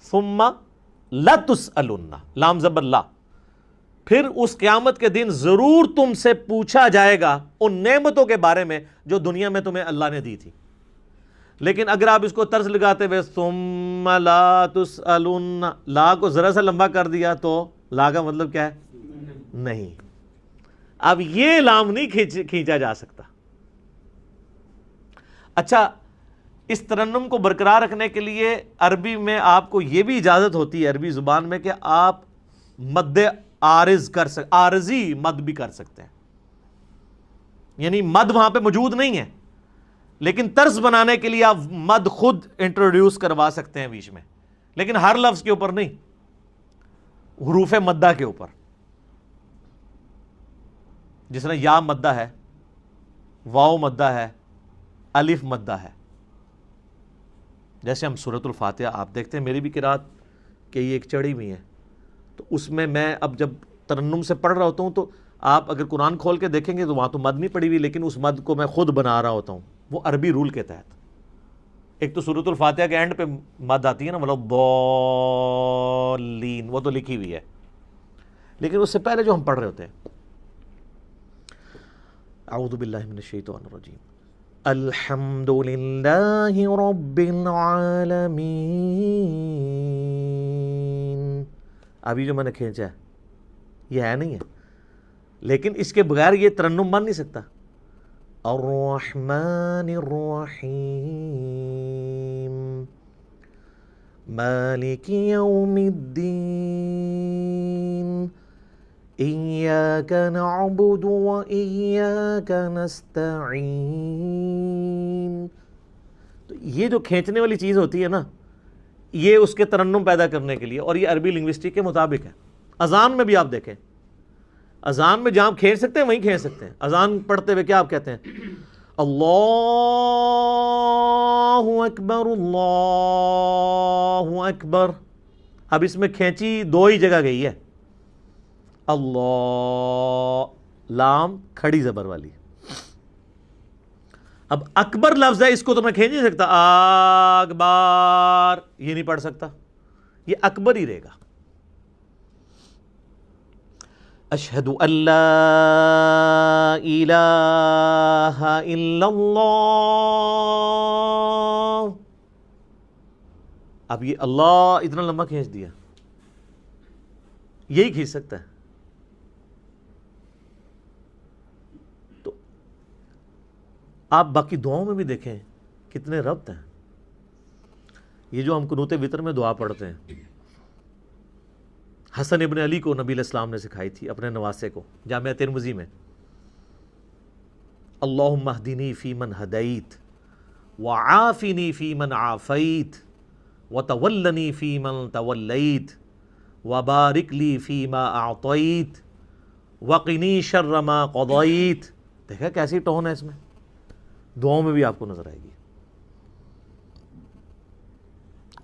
S1: ثم لتسألن، لام زبر لا، پھر اس قیامت کے دن ضرور تم سے پوچھا جائے گا ان نعمتوں کے بارے میں جو دنیا میں تمہیں اللہ نے دی تھی۔ لیکن اگر آپ اس کو طرز لگاتے ہوئے ثم لا تسألن، لا کو ذرا سا لمبا کر دیا تو لا کا مطلب کیا ہے؟ نہیں۔ اب یہ لام نہیں کھینچا جا سکتا۔ اچھا، اس ترنم کو برقرار رکھنے کے لیے عربی میں آپ کو یہ بھی اجازت ہوتی ہے، عربی زبان میں، کہ آپ مد عارض کر سکتے، عارضی مد بھی کر سکتے ہیں، یعنی مد وہاں پہ موجود نہیں ہے لیکن طرز بنانے کے لیے آپ مد خود انٹروڈیوس کروا سکتے ہیں بیچ میں، لیکن ہر لفظ کے اوپر نہیں، حروف مدہ کے اوپر، جس طرح یا مدہ ہے، واو مدہ ہے، الف مدہ ہے۔ جیسے ہم سورۃ الفاتحہ آپ دیکھتے ہیں، میری بھی قرات کہ یہ ایک چڑھی ہوئی ہے، تو اس میں اب جب ترنم سے پڑھ رہا ہوتا ہوں تو آپ اگر قرآن کھول کے دیکھیں گے تو وہاں تو مد نہیں پڑی ہوئی، لیکن اس مد کو میں خود بنا رہا ہوتا ہوں، وہ عربی رول کے تحت۔ ایک تو سورۃ الفاتحہ کے اینڈ پہ مد آتی ہے نا، مطلب ضالین، وہ تو لکھی ہوئی ہے، لیکن اس سے پہلے جو ہم پڑھ رہے ہوتے ہیں، اعوذ باللہ من الشیطان الرجیم، الحمد للہ رب العالمین، ابھی جو میں نے کھینچا ہے یہ ہے نہیں ہے، لیکن اس کے بغیر یہ ترنم بن نہیں سکتا۔ الرحمن الرحیم مالک یوم الدین ایاک نعبد و ایاک نستعین۔ تو یہ جو کھینچنے والی چیز ہوتی ہے نا، یہ اس کے ترنم پیدا کرنے کے لیے، اور یہ عربی لنگوسٹک کے مطابق ہے۔ اذان میں بھی آپ دیکھیں، اذان میں جہاں کھینچ سکتے ہیں وہیں کھینچ سکتے ہیں۔ اذان پڑھتے ہوئے کیا آپ کہتے ہیں؟ اللہ اکبر، اللہ اکبر۔ اب اس میں کھینچی دو ہی جگہ گئی ہے، اللہ، لام کھڑی زبر والی۔ اب اکبر لفظ ہے، اس کو تو میں کھینچ نہیں سکتا، اکبر یہ نہیں پڑھ سکتا، یہ اکبر ہی رہے گا۔ اشہد ان لا الہ الا اللہ، اب یہ اللہ اتنا لمبا کھینچ دیا، یہی کھینچ سکتا ہے. تو آپ باقی دعاؤں میں بھی دیکھیں کتنے ربط ہیں. یہ جو ہم قنوت وتر میں دعا پڑھتے ہیں، حسن ابن علی کو نبی علیہ السلام نے سکھائی تھی اپنے نواسے کو جامعہ ترمذی میں. اللہم اہدنی فی من ہدیت وعافنی فی من عافیت وتولنی فی من تولیت وبارک لی فی ما اعطیت وقنی شر ما قضیت. دیکھا کیسی ٹون ہے اس میں، دعاؤں میں بھی آپ کو نظر آئے گی.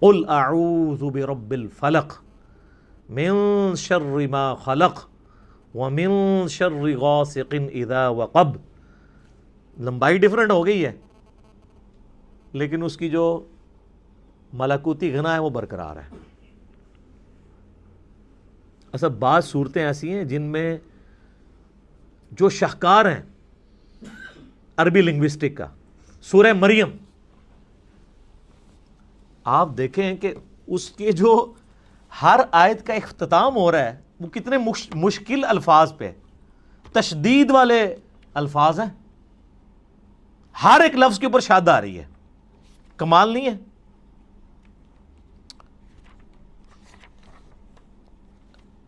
S1: قل اعوذ برب الفلق من شر ما خلق ومن شر غاسق اذا وقب. لمبائی ڈیفرنٹ ہو گئی ہے لیکن اس کی جو ملکوتی غنا ہے وہ برقرار ہے. اصل بعض صورتیں ایسی ہیں جن میں جو شاہکار ہیں عربی لنگوسٹک کا، سورہ مریم آپ دیکھیں کہ اس کے جو ہر آیت کا اختتام ہو رہا ہے وہ کتنے مشکل الفاظ پہ، تشدید والے الفاظ ہیں، ہر ایک لفظ کے اوپر شاد آ رہی ہے. کمال نہیں ہے؟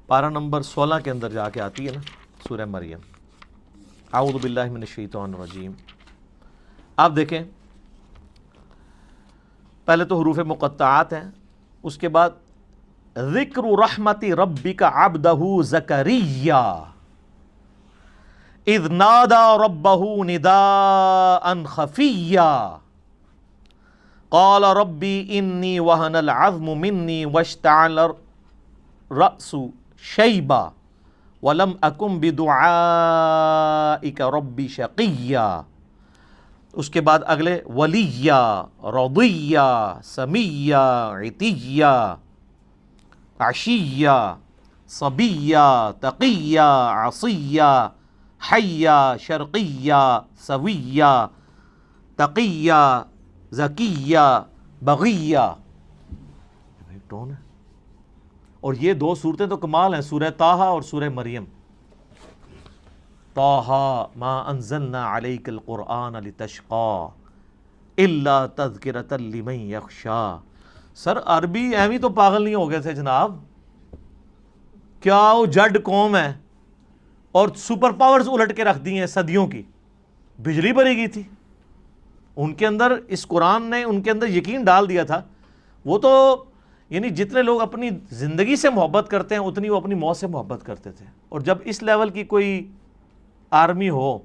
S1: پارہ نمبر 16 کے اندر جا کے آتی ہے نا سورہ مریم. اعوذ باللہ من الشیطان الرجیم. آپ دیکھیں پہلے تو حروف مقطعات ہیں، اس کے بعد ذکر رحمت ربک عبدہ زکریا اذ نادى ربه نداء خفيا قال ربي إني وهن العظم مني واشتعل الرأس شيبا ولم أكن بدعائك ربي شقيا. اس کے بعد اگلے ولیا رضیا سمیا عتیا عشیا صبیا تقیا عصیا حیا شرقیا سویا تقیا زکیا بغیا. ٹون ہے. اور یہ دو صورتیں تو کمال ہیں، سورہ طٰہٰ اور سورہ مریم. طٰہٰ ما انزلنا علیک القرآن لتشقى الا تذکرۃ لمن یخشی. سر عربی ایویں تو پاگل نہیں ہو گئے تھے جناب، کیا وہ جڈ قوم ہے اور سپر پاورز الٹ کے رکھ دی ہیں صدیوں کی. بجلی بری گئی تھی ان کے اندر، اس قرآن نے ان کے اندر یقین ڈال دیا تھا. وہ تو یعنی جتنے لوگ اپنی زندگی سے محبت کرتے ہیں اتنی وہ اپنی موت سے محبت کرتے تھے. اور جب اس لیول کی کوئی آرمی ہو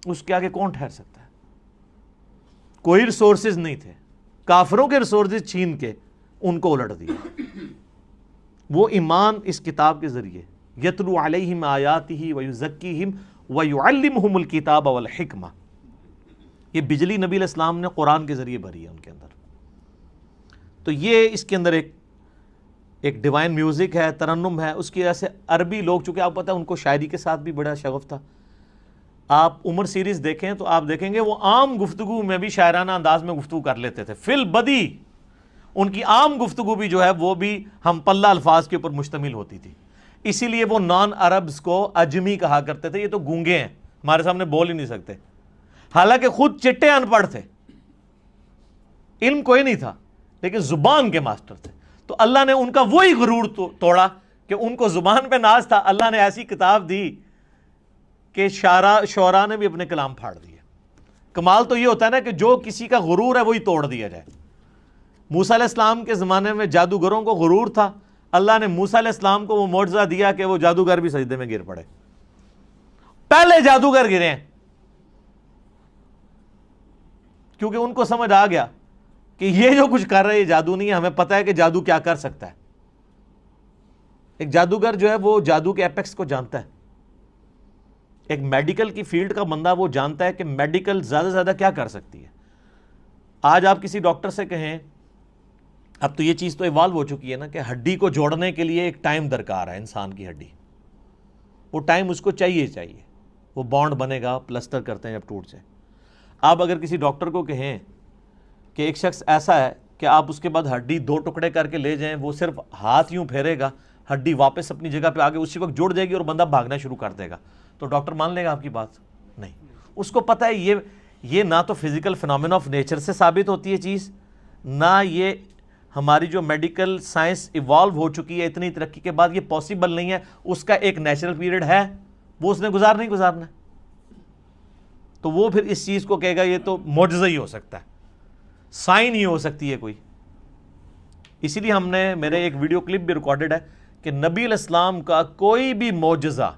S1: اس کے آگے کون ٹھہر سکتا ہے؟ کوئی ریسورسز نہیں تھے، کافروں کے ریسورسز چھین کے ان کو الٹ دیا. وہ ایمان اس کتاب کے ذریعے یتلو علیہم آیاتہ ویزکیہم ویعلمہم الکتاب والحکمہ. یہ بجلی نبی علیہ السلام نے قرآن کے ذریعے بھری ہے ان کے اندر. تو یہ اس کے اندر ایک ڈیوائن میوزک ہے، ترنم ہے. اس کی وجہ سے عربی لوگ، چونکہ آپ پتہ ہے ان کو شاعری کے ساتھ بھی بڑا شغف تھا. آپ عمر سیریز دیکھیں تو آپ دیکھیں گے وہ عام گفتگو میں بھی شاعرانہ انداز میں گفتگو کر لیتے تھے. فی البدی ان کی عام گفتگو بھی جو ہے وہ بھی ہم پلہ الفاظ کے اوپر مشتمل ہوتی تھی. اسی لیے وہ نان عربز کو اجمی کہا کرتے تھے. یہ تو گونگے ہیں، ہمارے سامنے بول ہی نہیں سکتے، حالانکہ خود چٹے ان پڑھ تھے، علم کوئی نہیں تھا لیکن زبان کے ماسٹر تھے. تو اللہ نے ان کا وہی غرور توڑا کہ ان کو زبان پہ ناز تھا. اللہ نے ایسی کتاب دی کہ شعراء نے بھی اپنے کلام پھاڑ دیے. کمال تو یہ ہوتا ہے نا کہ جو کسی کا غرور ہے وہی توڑ دیا جائے. موسیٰ علیہ السلام کے زمانے میں جادوگروں کو غرور تھا، اللہ نے موسیٰ علیہ السلام کو وہ معجزہ دیا کہ وہ جادوگر بھی سجدے میں گر پڑے. پہلے جادوگر گرے ہیں کیونکہ ان کو سمجھ آ گیا کہ یہ جو کچھ کر رہے ہیں جادو نہیں ہے، ہمیں پتہ ہے کہ جادو کیا کر سکتا ہے. ایک جادوگر جو ہے وہ جادو کے ایپیکس کو جانتا ہے. ایک میڈیکل کی فیلڈ کا بندہ وہ جانتا ہے کہ میڈیکل زیادہ سے زیادہ کیا کر سکتی ہے. آج آپ کسی ڈاکٹر سے کہیں، اب تو یہ چیز تو ایوالو ہو چکی ہے نا کہ ہڈی کو جوڑنے کے لیے ایک ٹائم درکار ہے. انسان کی ہڈی، وہ ٹائم اس کو چاہیے، وہ بانڈ بنے گا، پلسٹر کرتے ہیں جب ٹوٹ جائے. آپ اگر کسی ڈاکٹر کو کہیں کہ ایک شخص ایسا ہے کہ آپ اس کے بعد ہڈی 2 ٹکڑے کر کے لے جائیں, وہ صرف ہاتھ یوں پھیرے گا, ہڈی واپس اپنی جگہ پہ آگے اسی وقت جڑ جائے گی اور بندہ بھاگنا شروع کر دے گا, تو ڈاکٹر مان لے گا آپ کی بات؟ نہیں. اس کو پتہ ہے یہ نہ تو فزیکل فنامنا آف نیچر سے ثابت ہوتی ہے چیز, نہ یہ ہماری جو میڈیکل سائنس ایوالو ہو چکی ہے اتنی ترقی کے بعد, یہ پاسبل نہیں ہے. اس کا ایک نیچرل پیریڈ ہے, وہ اس نے گزارنا ہے. تو وہ پھر اس چیز کو کہے گا یہ تو معجزہ ہی ہو سکتا ہے, سائن ہی ہو سکتی ہے کوئی. اسی لیے ہم نے, میرے ایک ویڈیو کلپ بھی ریکارڈڈ ہے کہ نبی علیہ السلام کا کوئی بھی معجزہ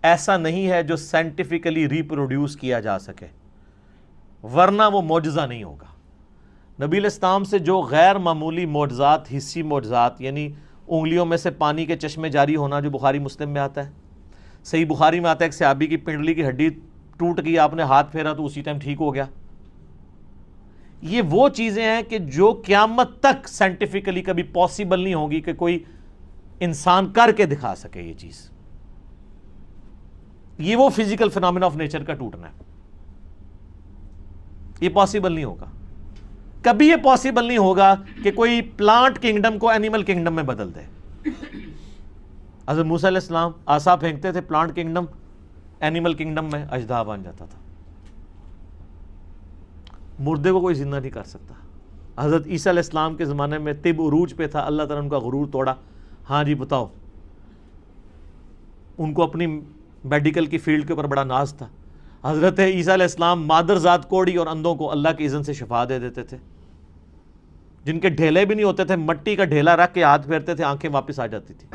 S1: ایسا نہیں ہے جو سائنٹیفکلی ریپروڈیوس کیا جا سکے, ورنہ وہ معجزہ نہیں ہوگا. نبی علیہ السلام سے جو غیر معمولی معجزات, حسی معجزات, یعنی انگلیوں میں سے پانی کے چشمے جاری ہونا جو بخاری مسلم میں آتا ہے, صحیح بخاری میں آتا ہے ایک صحابی کی پنڈلی کی ہڈی ٹوٹ گئی, آپ نے ہاتھ پھیرا تو اسی ٹائم ٹھیک ہو گیا. یہ وہ چیزیں ہیں کہ جو قیامت تک سائنٹیفکلی کبھی پاسبل نہیں ہوگی کہ کوئی انسان کر کے دکھا سکے. یہ چیز, یہ وہ فزیکل فنامنا آف نیچر کا ٹوٹنا ہے, یہ پاسبل نہیں ہوگا. کبھی یہ پاسبل نہیں ہوگا کہ کوئی پلانٹ کنگڈم کو اینیمل کنگڈم میں بدل دے. حضرت موسیٰ علیہ السلام عصا پھینکتے تھے, پلانٹ کنگڈم اینیمل کنگڈم میں اژدہا بن جاتا تھا. مردے کو کوئی زندہ نہیں کر سکتا. حضرت عیسیٰ علیہ السلام کے زمانے میں طب عروج پہ تھا, اللہ تعالیٰ نے ان کا غرور توڑا. ہاں جی بتاؤ, ان کو اپنی میڈیکل کی فیلڈ کے اوپر بڑا ناز تھا. حضرت عیسیٰ علیہ السلام مادرزاد کوڑی اور اندھوں کو اللہ کی اذن سے شفا دے دیتے تھے. جن کے ڈھیلے بھی نہیں ہوتے تھے, مٹی کا ڈھیلا رکھ کے ہاتھ پھیرتے تھے, آنکھیں واپس آ جاتی تھی.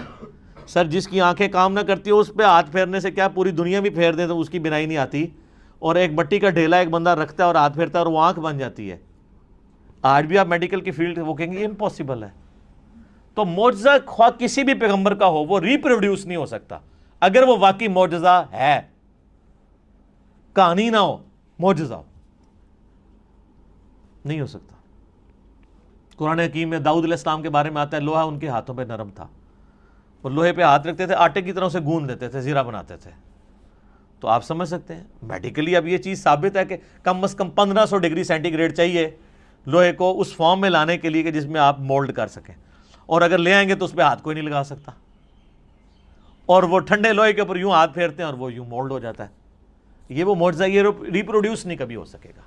S1: سر جس کی آنکھیں کام نہ کرتی ہو اس پہ ہاتھ پھیرنے سے کیا پوری دنیا بھی پھیر دیں تو اس کی بینائی نہیں آتی, اور ایک مٹی کا ڈھیلا ایک بندہ رکھتا ہے اور ہاتھ پھیرتا ہے اور وہ آنکھ بن جاتی ہے. آج بھی آپ میڈیکل کی فیلڈ وہ کہیں گے یہ امپاسبل ہے. تو معجزہ خواہ کسی بھی پیغمبر کا ہو, وہ ریپروڈیوس نہیں ہو سکتا اگر وہ واقعی معجزہ ہے, کہانی نہ ہو, معجزہ ہو, نہیں ہو سکتا. قرآن حکیم میں داؤد علیہ السلام کے بارے میں آتا ہے لوہا ان کے ہاتھوں پہ نرم تھا, اور لوہے پہ ہاتھ رکھتے تھے, آٹے کی طرح سے گوندھ دیتے تھے, زیرہ بناتے تھے. تو آپ سمجھ سکتے ہیں میڈیکلی اب یہ چیز ثابت ہے کہ کم از کم 1500 ڈگری سینٹی گریڈ چاہیے لوہے کو اس فارم میں لانے کے لیے کہ جس میں آپ مولڈ کر سکیں, اور اگر لے آئیں گے تو اس پہ ہاتھ کوئی نہیں لگا سکتا, اور وہ ٹھنڈے لوہے کے اوپر یوں ہاتھ پھیرتے ہیں اور وہ یوں مولڈ ہو جاتا ہے. یہ وہ معجزہ, یہ ریپروڈیوس نہیں کبھی ہو سکے گا.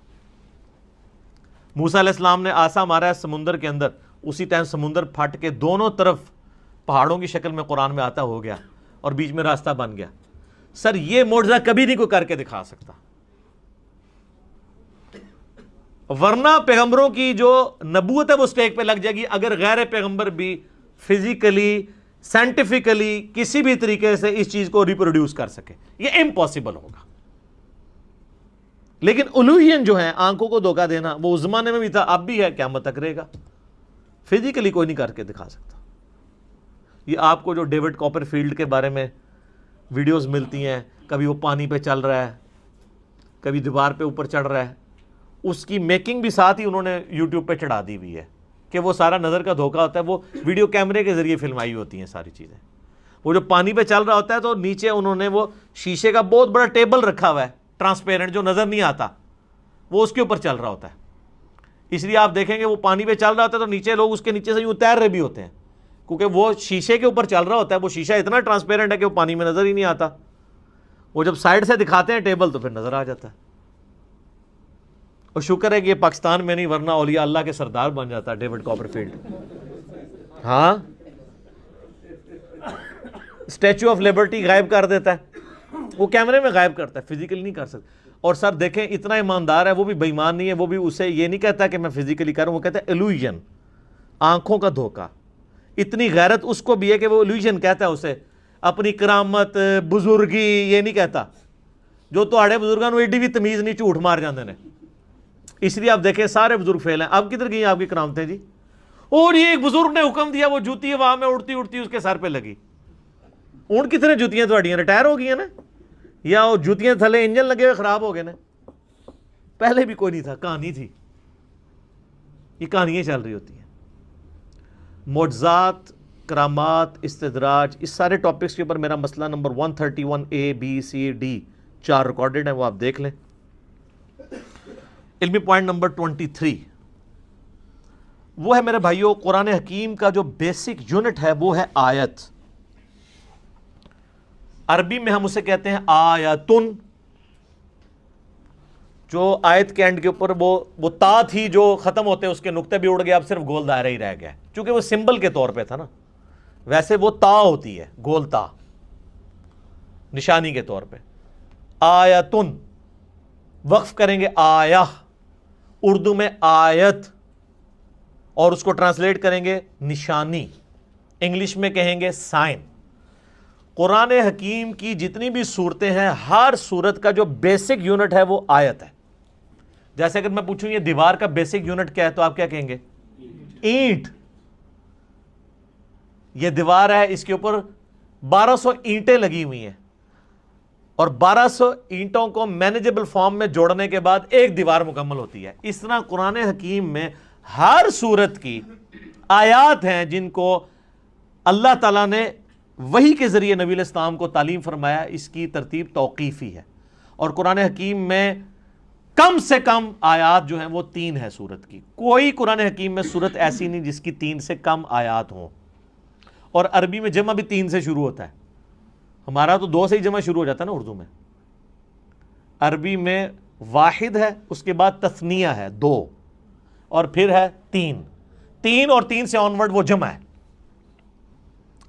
S1: موسیٰ علیہ السلام نے عصا مارا ہے سمندر کے اندر, اسی ٹائم سمندر پھٹ کے دونوں طرف پہاڑوں کی شکل میں قرآن میں آتا ہو گیا اور بیچ میں راستہ بن گیا. سر یہ معجزہ کبھی نہیں کوئی کر کے دکھا سکتا, ورنہ پیغمبروں کی جو نبوت ہے وہ سٹیک پہ لگ جائے گی اگر غیر پیغمبر بھی فزیکلی سائنٹیفکلی کسی بھی طریقے سے اس چیز کو ریپروڈیوس کر سکے. یہ امپاسبل ہوگا. لیکن الوہین جو ہے, آنکھوں کو دھوکہ دینا, وہ اس زمانے میں بھی تھا, اب بھی ہے, قیامت تک رہے گا. فزیکلی کوئی نہیں کر کے دکھا سکتا. یہ آپ کو جو ڈیوڈ کاپر فیلڈ کے بارے میں ویڈیوز ملتی ہیں, کبھی وہ پانی پہ چل رہا ہے, کبھی دیوار پہ اوپر چڑھ رہا ہے, اس کی میکنگ بھی ساتھ ہی انہوں نے یوٹیوب پہ چڑھا دی ہوئی ہے کہ وہ سارا نظر کا دھوکہ ہوتا ہے. وہ ویڈیو کیمرے کے ذریعے فلمائی ہوتی ہیں ساری چیزیں. وہ جو پانی پہ چل رہا ہوتا ہے تو نیچے انہوں نے وہ شیشے کا بہت بڑا ٹیبل رکھا ہوا ہے, ٹرانسپیرنٹ, جو نظر نہیں آتا, وہ اس کے اوپر چل رہا ہوتا ہے. اس لیے آپ دیکھیں گے وہ پانی پہ چل رہا ہوتا ہے تو نیچے لوگ اس کے نیچے سے یوں تیر رہے بھی ہوتے ہیں, کیونکہ وہ شیشے کے اوپر چل رہا ہوتا ہے. وہ شیشہ اتنا ٹرانسپیرنٹ ہے کہ وہ پانی میں نظر ہی نہیں آتا. وہ جب سائڈ سے دکھاتے ہیں ٹیبل تو پھر نظر آ جاتا ہے. اور شکر ہے کہ یہ پاکستان میں نہیں, ورنہ اولیاء اللہ کے سردار بن جاتا ہے ڈیوڈ کاپر فیلڈ. ہاں, اسٹیچو آف لبرٹی غائب کر دیتا ہے, وہ کیمرے میں غائب کرتا ہے, فزیکلی نہیں کر سکتا. اور سر دیکھیں اتنا ایماندار ہے, وہ بھی بے ایمان نہیں ہے, وہ بھی اسے یہ نہیں کہتا کہ میں فزیکلی کروں, وہ کہتا ہے ایلوژن, آنکھوں کا دھوکہ. اتنی غیرت اس کو بھی ہے کہ وہ ایلوژن کہتا ہے اسے, اپنی کرامت بزرگی یہ نہیں کہتا. جو تہاڑے بزرگاں نوں ایڈی بھی تمیز نہیں, جھوٹ مار جاندے نے. اس لیے آپ دیکھیں سارے بزرگ فیل ہیں. اب کدھر گئی آپ کی کرامتیں جی؟ اور یہ ایک بزرگ نے حکم دیا, وہ جوتی ہوا میں اڑتی اڑتی اس کے سر پہ لگی. اون کتنے جوتیاں تھوڑیاں ریٹائر ہو گئی ہیں نا, یا وہ جوتیاں تھلے انجن لگے ہوئے خراب ہو گئے نا. پہلے بھی کوئی نہیں تھا, کہانی تھی. یہ کہانیاں چل رہی ہوتی ہیں. معجزات, کرامات, استدراج, اس سارے ٹاپکس کے اوپر میرا مسئلہ number 131A B C D 4 recorded ہیں, وہ آپ دیکھ لیں. علمی پوائنٹ نمبر 23, وہ ہے میرے بھائیوں قرآن حکیم کا جو بیسک یونٹ ہے وہ ہے آیت. عربی میں ہم اسے کہتے ہیں آیتن. جو آیت کے اینڈ کے اوپر وہ تا تھی جو ختم ہوتے اس کے نقطے بھی اڑ گئے, اب صرف گول دائرہ ہی رہ گیا, چونکہ وہ سمبل کے طور پہ تھا نا. ویسے وہ تا ہوتی ہے, گول تا, نشانی کے طور پہ. آیتن وقف کریں گے آیہ, اردو میں آیت, اور اس کو ٹرانسلیٹ کریں گے نشانی, انگلش میں کہیں گے سائن. قرآن حکیم کی جتنی بھی صورتیں ہیں, ہر صورت کا جو بیسک یونٹ ہے وہ آیت ہے. جیسے اگر میں پوچھوں یہ دیوار کا بیسک یونٹ کیا ہے تو آپ کیا کہیں گے؟ اینٹ. یہ دیوار ہے, اس کے اوپر 1200 اینٹیں لگی ہوئی ہیں, اور 1200 اینٹوں کو مینیجبل فارم میں جوڑنے کے بعد ایک دیوار مکمل ہوتی ہے. اس طرح قرآن حکیم میں ہر صورت کی آیات ہیں جن کو اللہ تعالیٰ نے وحی کے ذریعے نبی علیہ السلام کو تعلیم فرمایا. اس کی ترتیب توقیفی ہے, اور قرآن حکیم میں کم سے کم آیات جو ہیں وہ 3 ہے صورت کی. کوئی قرآن حکیم میں صورت ایسی نہیں جس کی 3 سے کم آیات ہوں. اور عربی میں جمع بھی 3 سے شروع ہوتا ہے. ہمارا تو 2 سے ہی جمع شروع ہو جاتا ہے نا اردو میں. عربی میں واحد ہے, اس کے بعد تثنیہ ہے 2, اور پھر ہے 3. 3 اور 3 سے آن ورڈ وہ جمع ہے.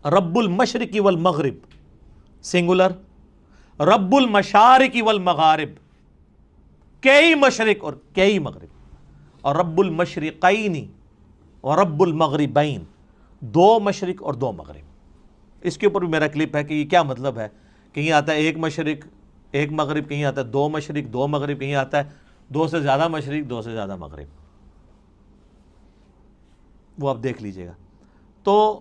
S1: رب المشرق والمغرب سنگولر, رب المشارق والمغارب کئی مشرق اور کئی مغرب, اور رب المشرقین اور رب المغربین 2 مشرق اور 2 مغرب. اس کے اوپر بھی میرا کلپ ہے کہ یہ کیا مطلب ہے. کہیں آتا ہے 1 مشرق 1 مغرب, کہیں آتا ہے 2 مشرق 2 مغرب, کہیں آتا ہے 2 سے زیادہ مشرق 2 سے زیادہ مغرب. وہ آپ دیکھ لیجئے گا. تو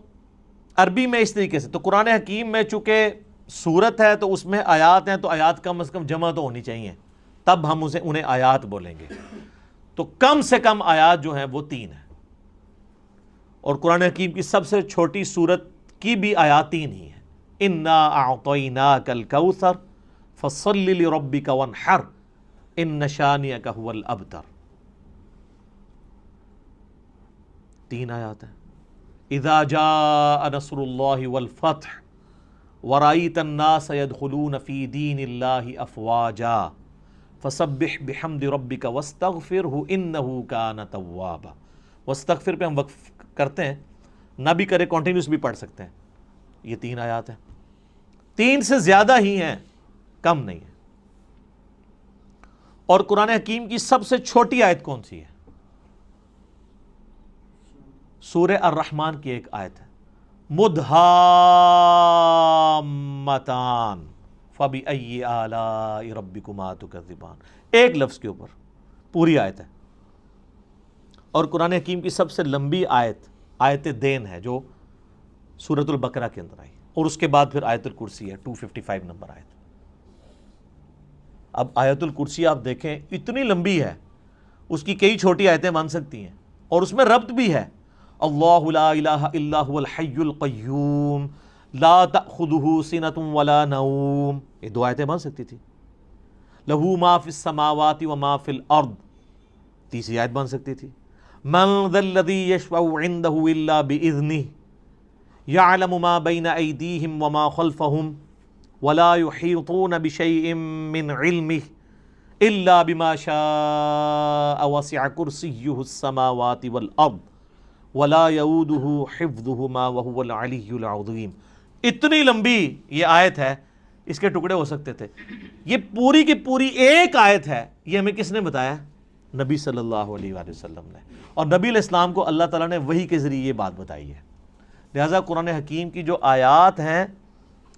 S1: عربی میں اس طریقے سے. تو قرآن حکیم میں چونکہ سورت ہے تو اس میں آیات ہیں, تو آیات کم از کم جمع تو ہونی چاہیے, تب ہم انہیں آیات بولیں گے. تو کم سے کم آیات جو ہیں وہ 3 ہیں, اور قرآن حکیم کی سب سے چھوٹی سورت کی بھی آیات 3 ہی ہیں. انا اعطیناک الکوثر فصل لربک وانحر ان شانئک هو الابتر. 3 آیات ہیں. اذا جاء نصر اللہ والفتح ورأیت الناس يدخلون فی دین اللہ افواجا فسبح بحمد ربک واستغفرہ انہ کان توابا. واستغفر پہ ہم وقف کرتے ہیں, نہ بھی کرے کنٹینیوس بھی پڑھ سکتے ہیں. یہ 3 آیات ہیں, 3 سے زیادہ ہی ہیں, کم نہیں ہے. اور قرآن حکیم کی سب سے چھوٹی آیت کون سی ہے؟ سورہ الرحمن کی ایک آیت ہے, مدھامتان فبأی آلاء ربکما تکذبان. ایک لفظ کے اوپر پوری آیت ہے. اور قرآن حکیم کی سب سے لمبی آیت آیت دین ہے جو سورۃ البقرہ کے اندر آئی, اور اس کے بعد پھر آیت الکرسی ہے 255 نمبر آیت. اب آیت الکرسی آپ دیکھیں اتنی لمبی ہے, اس کی کئی چھوٹی آیتیں بن سکتی ہیں, اور اس میں ربط بھی ہے. اللہ لا الہ الا هو الحی القیوم لا تأخذہ سنۃ ولا نوم, یہ 2 آیتیں بن سکتی تھی. لہ ما فی السماوات وما فی الارض, تیسری آیت بن سکتی تھی. من ذا الذی یشفع عندہ الا بإذنہ یعلم ما بین ایدیہم وما خلفہم ولا یحیطون بشیء من علمہ الا بما شاء وسع کرسیہ السماوات والارض ولا یعودہ حفظہما وہو العلی العظیم. اتنی لمبی یہ آیت ہے, اس کے ٹکڑے ہو سکتے تھے. یہ پوری کی پوری ایک آیت ہے. یہ ہمیں کس نے بتایا؟ نبی صلی اللہ علیہ وآلہ وسلم نے. اور نبی علیہ السلام کو اللہ تعالیٰ نے وحی کے ذریعے یہ بات بتائی ہے. لہٰذا قرآن حکیم کی جو آیات ہیں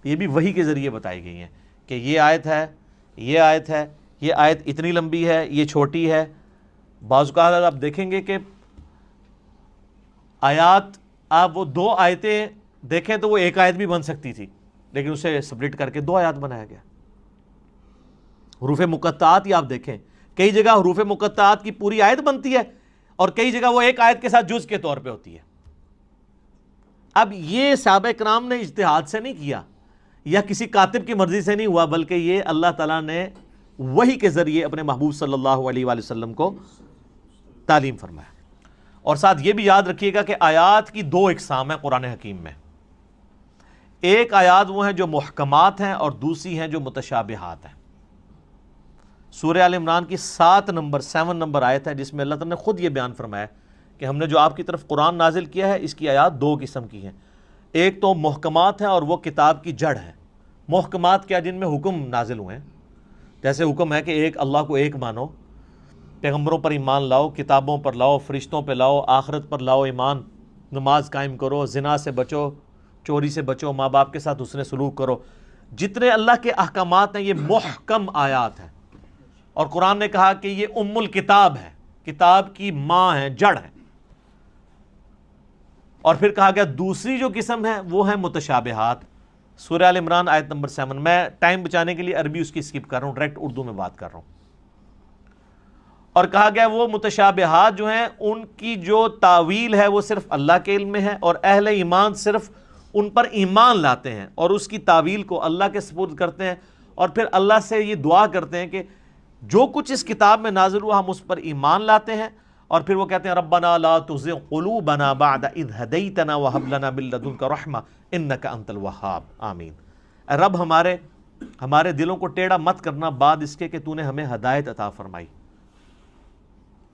S1: یہ بھی وحی کے ذریعے بتائی گئی ہیں کہ یہ آیت ہے, یہ آیت ہے, یہ آیت اتنی لمبی ہے, یہ چھوٹی ہے. بعض اوقات آپ دیکھیں گے کہ آیات, آپ وہ 2 آیتیں دیکھیں تو وہ ایک آیت بھی بن سکتی تھی, لیکن اسے سپلٹ کر کے 2 آیات بنایا گیا. حروف مقطعات ہی آپ دیکھیں, کئی جگہ حروف مقطعات کی پوری آیت بنتی ہے, اور کئی جگہ وہ ایک آیت کے ساتھ جز کے طور پہ ہوتی ہے. اب یہ صحابہ کرام نے اجتہاد سے نہیں کیا, یا کسی کاتب کی مرضی سے نہیں ہوا, بلکہ یہ اللہ تعالیٰ نے وحی کے ذریعے اپنے محبوب صلی اللہ علیہ وآلہ وسلم کو تعلیم فرمایا. اور ساتھ یہ بھی یاد رکھیے گا کہ آیات کی دو اقسام ہیں قرآن حکیم میں. ایک آیات وہ ہیں جو محکمات ہیں اور دوسری ہیں جو متشابہات ہیں. سورہ آل عمران کی 7 نمبر آیت ہے جس میں اللہ تعالیٰ نے خود یہ بیان فرمایا کہ ہم نے جو آپ کی طرف قرآن نازل کیا ہے اس کی آیات دو قسم کی ہیں. ایک تو محکمات ہیں اور وہ کتاب کی جڑ ہے. محکمات کیا؟ جن میں حکم نازل ہوئے ہیں. جیسے حکم ہے کہ ایک اللہ کو ایک مانو، پیغمبروں پر ایمان لاؤ، کتابوں پر لاؤ، فرشتوں پہ لاؤ، آخرت پر لاؤ ایمان، نماز قائم کرو، زنا سے بچو، چوری سے بچو، ماں باپ کے ساتھ حسن سلوک کرو. جتنے اللہ کے احکامات ہیں یہ محکم آیات ہیں. اور قرآن نے کہا کہ یہ ام الکتاب ہے، کتاب کی ماں ہے، جڑ ہے. اور پھر کہا گیا دوسری جو قسم ہے وہ ہے متشابہات. سورہ آل عمران آیت نمبر 7. میں ٹائم بچانے کے لیے عربی اس کی سکپ کر رہا ہوں، ڈائریکٹ اردو میں بات کر رہا ہوں. اور کہا گیا وہ متشابہات جو ہیں ان کی جو تاویل ہے وہ صرف اللہ کے علم میں ہے، اور اہل ایمان صرف ان پر ایمان لاتے ہیں اور اس کی تاویل کو اللہ کے سپرد کرتے ہیں، اور پھر اللہ سے یہ دعا کرتے ہیں کہ جو کچھ اس کتاب میں نازل ہوا ہم اس پر ایمان لاتے ہیں. اور پھر وہ کہتے ہیں ربنا لا تزغ قلوبنا بعد اذ ہدیتنا وہب لنا من لدنک رحمہ انک انت الوہاب آمین. اے رب ہمارے دلوں کو ٹیڑھا مت کرنا بعد اس کے کہ تو نے ہمیں ہدایت عطا فرمائی،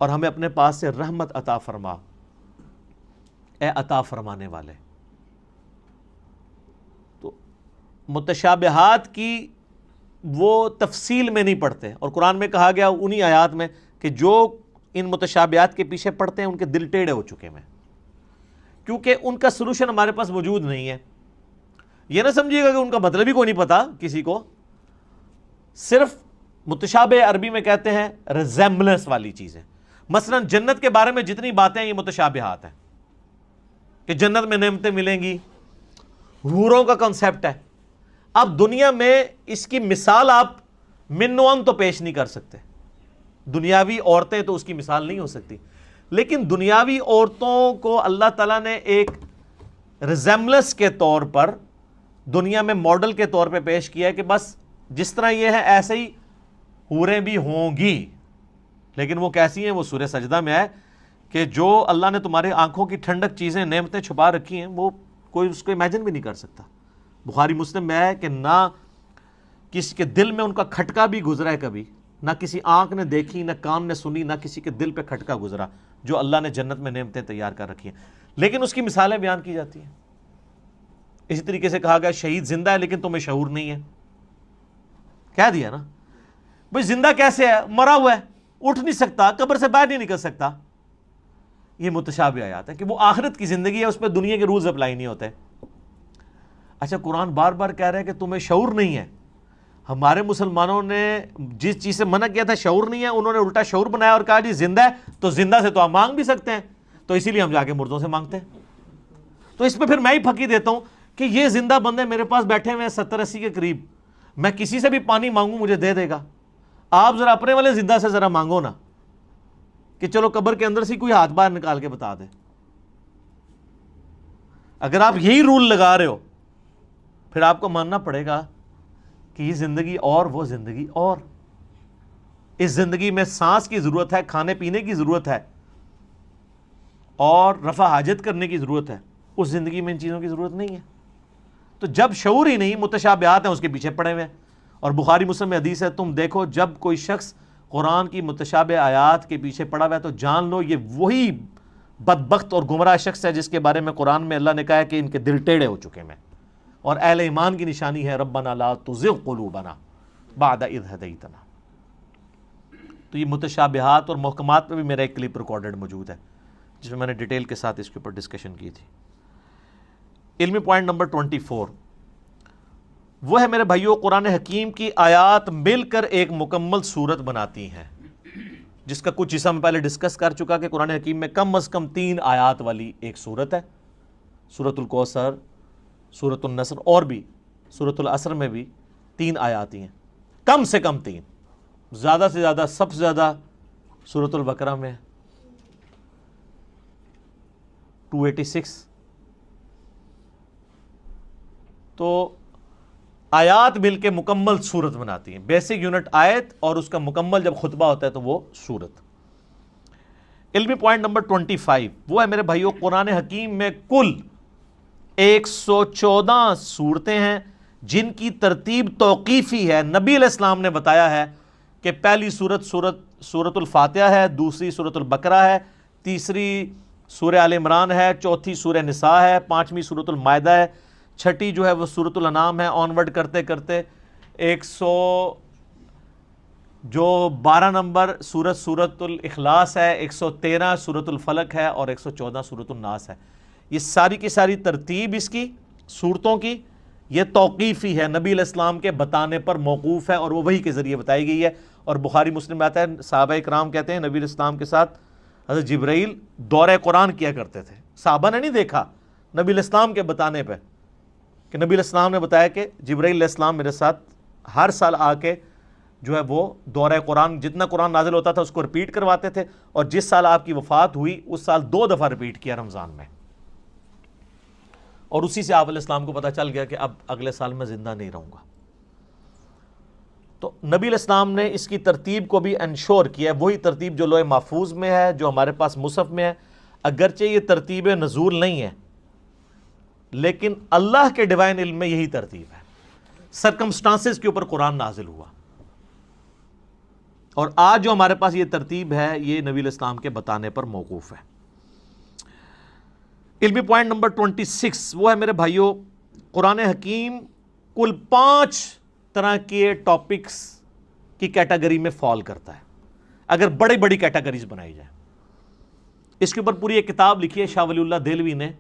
S1: اور ہمیں اپنے پاس سے رحمت عطا فرما، اے عطا فرمانے والے. تو متشابہات کی وہ تفصیل میں نہیں پڑھتے، اور قرآن میں کہا گیا انہی آیات میں کہ جو ان متشابہات کے پیچھے پڑھتے ہیں ان کے دل ٹیڑھے ہو چکے ہیں، کیونکہ ان کا سلوشن ہمارے پاس موجود نہیں ہے. یہ نہ سمجھیے گا کہ ان کا مطلب ہی کوئی نہیں پتا کسی کو. صرف متشابہ عربی میں کہتے ہیں ریزیمبلنس والی چیزیں. مثلا جنت کے بارے میں جتنی باتیں ہیں یہ متشابہات ہیں کہ جنت میں نعمتیں ملیں گی، حوروں کا کنسیپٹ ہے. اب دنیا میں اس کی مثال آپ من و عن تو پیش نہیں کر سکتے، دنیاوی عورتیں تو اس کی مثال نہیں ہو سکتی، لیکن دنیاوی عورتوں کو اللہ تعالیٰ نے ایک ریزیمبلنس کے طور پر دنیا میں ماڈل کے طور پہ پیش کیا ہے کہ بس جس طرح یہ ہے ایسے ہی حوریں بھی ہوں گی. لیکن وہ کیسی ہیں؟ وہ سورہ سجدہ میں ہے کہ جو اللہ نے تمہارے آنکھوں کی ٹھنڈک چیزیں نعمتیں چھپا رکھی ہیں وہ کوئی اس کو امیجن بھی نہیں کر سکتا. بخاری مسلم میں ہے کہ نہ کسی کے دل میں ان کا کھٹکا بھی گزرا ہے کبھی، نہ کسی آنکھ نے دیکھی، نہ کان نے سنی، نہ کسی کے دل پہ کھٹکا گزرا جو اللہ نے جنت میں نعمتیں تیار کر رکھی ہیں. لیکن اس کی مثالیں بیان کی جاتی ہیں. اسی طریقے سے کہا گیا شہید زندہ ہے لیکن تمہیں شعور نہیں ہے. کہہ دیا نا بھئی زندہ کیسے ہے؟ مرا ہوا ہے، اٹھ نہیں سکتا، قبر سے باہر نہیں نکل سکتا. یہ متشابہ آیات ہے کہ وہ آخرت کی زندگی ہے، اس پہ دنیا کے رولز اپلائی نہیں ہوتے. اچھا قرآن بار بار کہہ رہا ہے کہ تمہیں شعور نہیں ہے. ہمارے مسلمانوں نے جس چیز سے منع کیا تھا شعور نہیں ہے، انہوں نے الٹا شعور بنایا اور کہا جی زندہ ہے تو زندہ سے تو ہم مانگ بھی سکتے ہیں، تو اسی لیے ہم جا کے مردوں سے مانگتے ہیں. تو اس پہ پھر میں ہی پھکی دیتا ہوں کہ یہ زندہ بندے میرے پاس بیٹھے ہوئے ہیں 70-80 کے قریب، میں کسی سے بھی پانی مانگوں مجھے دے دے گا. آپ ذرا اپنے والے زندہ سے ذرا مانگو نا کہ چلو قبر کے اندر سے کوئی ہاتھ باہر نکال کے بتا دے. اگر آپ یہی رول لگا رہے ہو پھر آپ کو ماننا پڑے گا کہ یہ زندگی اور وہ زندگی اور. اس زندگی میں سانس کی ضرورت ہے، کھانے پینے کی ضرورت ہے اور رفع حاجت کرنے کی ضرورت ہے. اس زندگی میں ان چیزوں کی ضرورت نہیں ہے. تو جب شعور ہی نہیں، متشابہات ہیں اس کے پیچھے پڑے ہوئے ہیں. اور بخاری مسلم میں حدیث ہے، تم دیکھو جب کوئی شخص قرآن کی متشابہ آیات کے پیچھے پڑا ہوا ہے تو جان لو یہ وہی بدبخت اور گمراہ شخص ہے جس کے بارے میں قرآن میں اللہ نے کہا ہے کہ ان کے دل ٹیڑھے ہو چکے ہیں. اور اہل ایمان کی نشانی ہے ربنا لا تزغ قلوبنا بعد اذ ہدیتنا. تو یہ متشابہات اور محکمات پہ بھی میرا ایک کلپ ریکارڈڈ موجود ہے جس میں نے ڈیٹیل کے ساتھ اس کے اوپر ڈسکشن کی تھی. علمی پوائنٹ نمبر 24 وہ ہے میرے بھائیو، قرآن حکیم کی آیات مل کر ایک مکمل صورت بناتی ہیں، جس کا کچھ حصہ میں پہلے ڈسکس کر چکا کہ قرآن حکیم میں کم از کم 3 آیات والی ایک صورت ہے. سورۃ الکوثر، سورۃ النصر اور بھی سورۃ العصر میں بھی 3 آیات ہی ہیں، کم سے کم 3. زیادہ سے زیادہ سب سے زیادہ سورۃ البقرہ میں 286. تو آیات مل کے مکمل صورت بناتی ہیں. بیسک یونٹ آیت اور اس کا مکمل جب خطبہ ہوتا ہے تو وہ صورت. علمی پوائنٹ نمبر 25 وہ ہے میرے بھائیوں، قرآن حکیم میں کل 114 صورتیں ہیں جن کی ترتیب توقیفی ہے۔ نبی علیہ السلام نے بتایا ہے کہ پہلی سورۃ الفاتحہ ہے، دوسری سورۃ البقرہ ہے، تیسری سورہ آل عمران ہے، چوتھی سورہ نساء ہے، پانچویں سورۃ المائدہ ہے، چھٹی جو ہے وہ سورۃ الانعام ہے، آنورڈ کرتے کرتے 12 نمبر سورۃ الاخلاص ہے، 113 سورۃ الفلق ہے اور 114 سورۃ الناس ہے۔ یہ ساری کی ساری ترتیب اس کی صورتوں کی یہ توقیفی ہے، نبی علیہ السلام کے بتانے پر موقوف ہے اور وہ وحی کے ذریعے بتائی گئی ہے۔ اور بخاری مسلم میں آتا ہے، صحابہ اکرام کہتے ہیں نبی علیہ السلام کے ساتھ حضرت جبرائیل دورہ قرآن کیا کرتے تھے۔ صحابہ نے نہیں دیکھا، نبی علیہ السلام کے بتانے پہ کہ نبی علیہ السلام نے بتایا کہ جبرائیل علیہ السلام میرے ساتھ ہر سال آ کے جو ہے وہ دورہ قرآن، جتنا قرآن نازل ہوتا تھا اس کو رپیٹ کرواتے تھے، اور جس سال آپ کی وفات ہوئی اس سال 2 دفعہ رپیٹ کیا رمضان میں، اور اسی سے آپ علیہ السلام کو پتہ چل گیا کہ اب اگلے سال میں زندہ نہیں رہوں گا۔ تو نبی علیہ السلام نے اس کی ترتیب کو بھی انشور کیا ہے، وہی ترتیب جو لوح محفوظ میں ہے، جو ہمارے پاس مصحف میں ہے، اگرچہ یہ ترتیب نزول نہیں ہے لیکن اللہ کے ڈیوائن علم میں یہی ترتیب ہے، سرکمسٹانسز کے اوپر قرآن نازل ہوا، اور آج جو ہمارے پاس یہ ترتیب ہے یہ نبی علیہ السلام کے بتانے پر موقوف ہے۔ علمی پوائنٹ نمبر 26 وہ ہے میرے بھائیوں، قرآن حکیم کل 5 طرح کے ٹاپکس کی کیٹیگری میں فال کرتا ہے، اگر بڑی بڑی کیٹیگریز بنائی جائیں۔ اس کے اوپر پوری ایک کتاب لکھی ہے شاہ ولی اللہ دہلوی نے،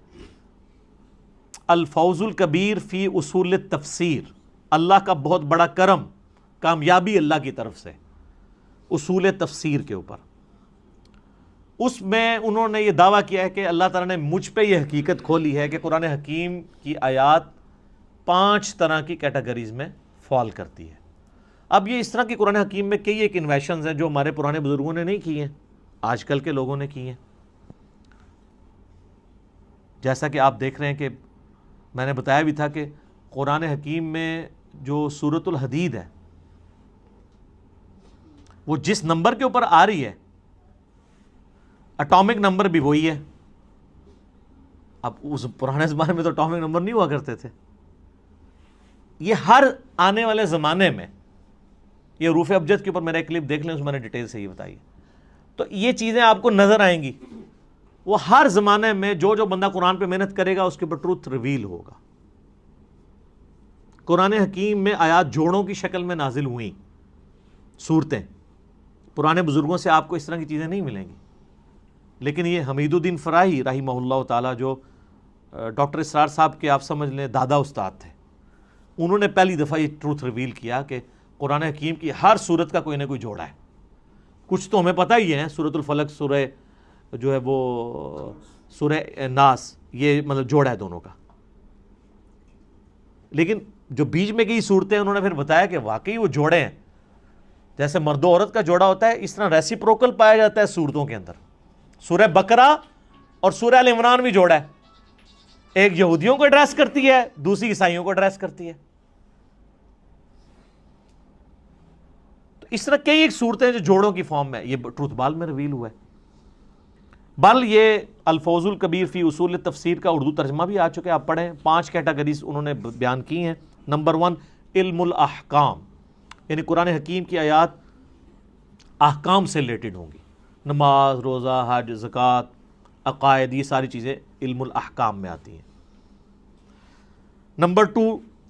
S1: الفوز الکبیر فی اصول التفسیر، اللہ کا بہت بڑا کرم، کامیابی اللہ کی طرف سے اصول تفسیر کے اوپر۔ اس میں انہوں نے یہ دعویٰ کیا ہے کہ اللہ تعالیٰ نے مجھ پہ یہ حقیقت کھولی ہے کہ قرآن حکیم کی آیات 5 طرح کی کیٹیگریز میں فال کرتی ہے۔ اب یہ اس طرح کی قرآن حکیم میں کئی ایک انویشنز ہیں جو ہمارے پرانے بزرگوں نے نہیں کی ہیں، آج کل کے لوگوں نے کی ہیں۔ جیسا کہ آپ دیکھ رہے ہیں کہ میں نے بتایا بھی تھا کہ قرآن حکیم میں جو سورۃ الحدید ہے وہ جس نمبر کے اوپر آ رہی ہے اٹامک نمبر بھی وہی ہے۔ اب اس پرانے زمانے میں تو اٹامک نمبر نہیں ہوا کرتے تھے، یہ ہر آنے والے زمانے میں، یہ حروف ابجد کے اوپر میرا ایک کلپ دیکھ لیں، اس میں نے ڈیٹیل سے یہ بتائی، تو یہ چیزیں آپ کو نظر آئیں گی۔ وہ ہر زمانے میں جو بندہ قرآن پہ محنت کرے گا اس کے اوپر ٹروتھ ریویل ہوگا۔ قرآن حکیم میں آیات جوڑوں کی شکل میں نازل ہوئیں صورتیں، پرانے بزرگوں سے آپ کو اس طرح کی چیزیں نہیں ملیں گی، لیکن یہ حمید الدین فراہی رحمہ اللہ تعالیٰ جو ڈاکٹر اسرار صاحب کے آپ سمجھ لیں دادا استاد تھے، انہوں نے پہلی دفعہ یہ ٹروتھ ریویل کیا کہ قرآن حکیم کی ہر صورت کا کوئی نہ کوئی جوڑا ہے۔ کچھ تو ہمیں پتہ ہی ہے، سورۃ الفلق، سورہ جو ہے وہ سورہ ناس، یہ مطلب جوڑا ہے دونوں کا، لیکن جو بیچ میں کی صورتیں انہوں نے پھر بتایا کہ واقعی وہ جوڑے ہیں، جیسے مرد و عورت کا جوڑا ہوتا ہے اس طرح ریسیپروکل پایا جاتا ہے صورتوں کے اندر۔ سورہ بقرہ اور سورہ آل عمران بھی جوڑا ہے، ایک یہودیوں کو ایڈریس کرتی ہے، دوسری عیسائیوں کو ایڈریس کرتی ہے۔ تو اس طرح کئی ایک صورتیں جو جوڑوں کی فارم میں، یہ ٹروتھ بال میں ریویل ہوا ہے۔ بل یہ الفوز الکبیر فی اصول التفسیر کا اردو ترجمہ بھی آ چکے، آپ پڑھیں، 5 کیٹیگریز انہوں نے بیان کی ہیں۔ نمبر 1 علم الاحکام، یعنی قرآن حکیم کی آیات احکام سے ریلیٹڈ ہوں گی، نماز، روزہ، حج، زکوٰۃ، عقائد، یہ ساری چیزیں علم الاحکام میں آتی ہیں۔ نمبر 2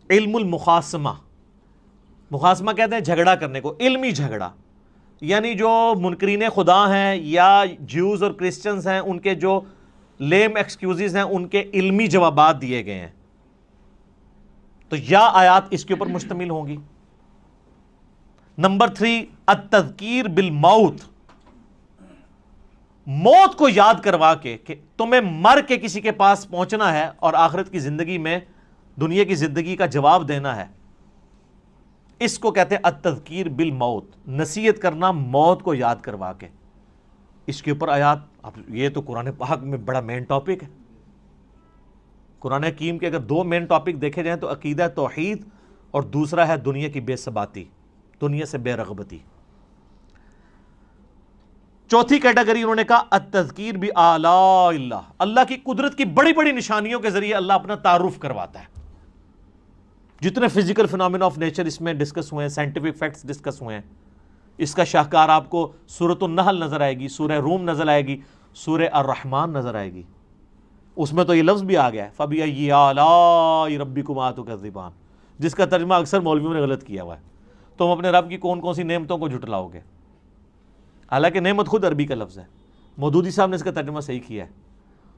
S1: علم المخاصمہ، مخاصمہ کہتے ہیں جھگڑا کرنے کو، علمی جھگڑا، یعنی جو منکرین خدا ہیں یا جیوز اور کرسچنز ہیں ان کے جو لیم ایکسکیوزز ہیں ان کے علمی جوابات دیے گئے ہیں، تو یا آیات اس کے اوپر مشتمل ہوں گی۔ نمبر 3 التذکیر بالموت، موت کو یاد کروا کے کہ تمہیں مر کے کسی کے پاس پہنچنا ہے اور آخرت کی زندگی میں دنیا کی زندگی کا جواب دینا ہے، اس کو کہتے ہیں التذکیر بالموت، نصیحت کرنا موت کو یاد کروا کے۔ اس کے اوپر آیات، اب یہ تو قرآن پاک میں بڑا مین ٹاپک ہے۔ قرآن حکیم کے اگر 2 مین ٹاپک دیکھے جائیں تو عقیدہ توحید اور دوسرا ہے دنیا کی بے ثباتی، دنیا سے بے رغبتی۔ چوتھی کیٹیگری انہوں نے کہا التذکیر بآلاء اللہ، اللہ کی قدرت کی بڑی بڑی نشانیوں کے ذریعے اللہ اپنا تعارف کرواتا ہے. جتنے فزیکل فینومینا آف نیچر اس میں ڈسکس ہوئے ہیں، سائنٹیفک فیکٹس ڈسکس ہوئے ہیں، اس کا شاہکار آپ کو سورۃ النحل نظر آئے گی، سورہ روم نظر آئے گی، سورہ الرحمن نظر آئے گی. اس میں تو یہ لفظ بھی آ گیا ہے فَبِأَيِّ آلَاءِ رَبِّكُمَا تُكَذِّبَانِ، جس کا ترجمہ اکثر مولویوں نے غلط کیا ہوا ہے. تم اپنے رب کی کون کون سی نعمتوں کو جھٹلاؤ گے؟ حالانکہ نعمت خود عربی کا لفظ ہے. مودودی صاحب نے اس کا ترجمہ صحیح کیا ہے،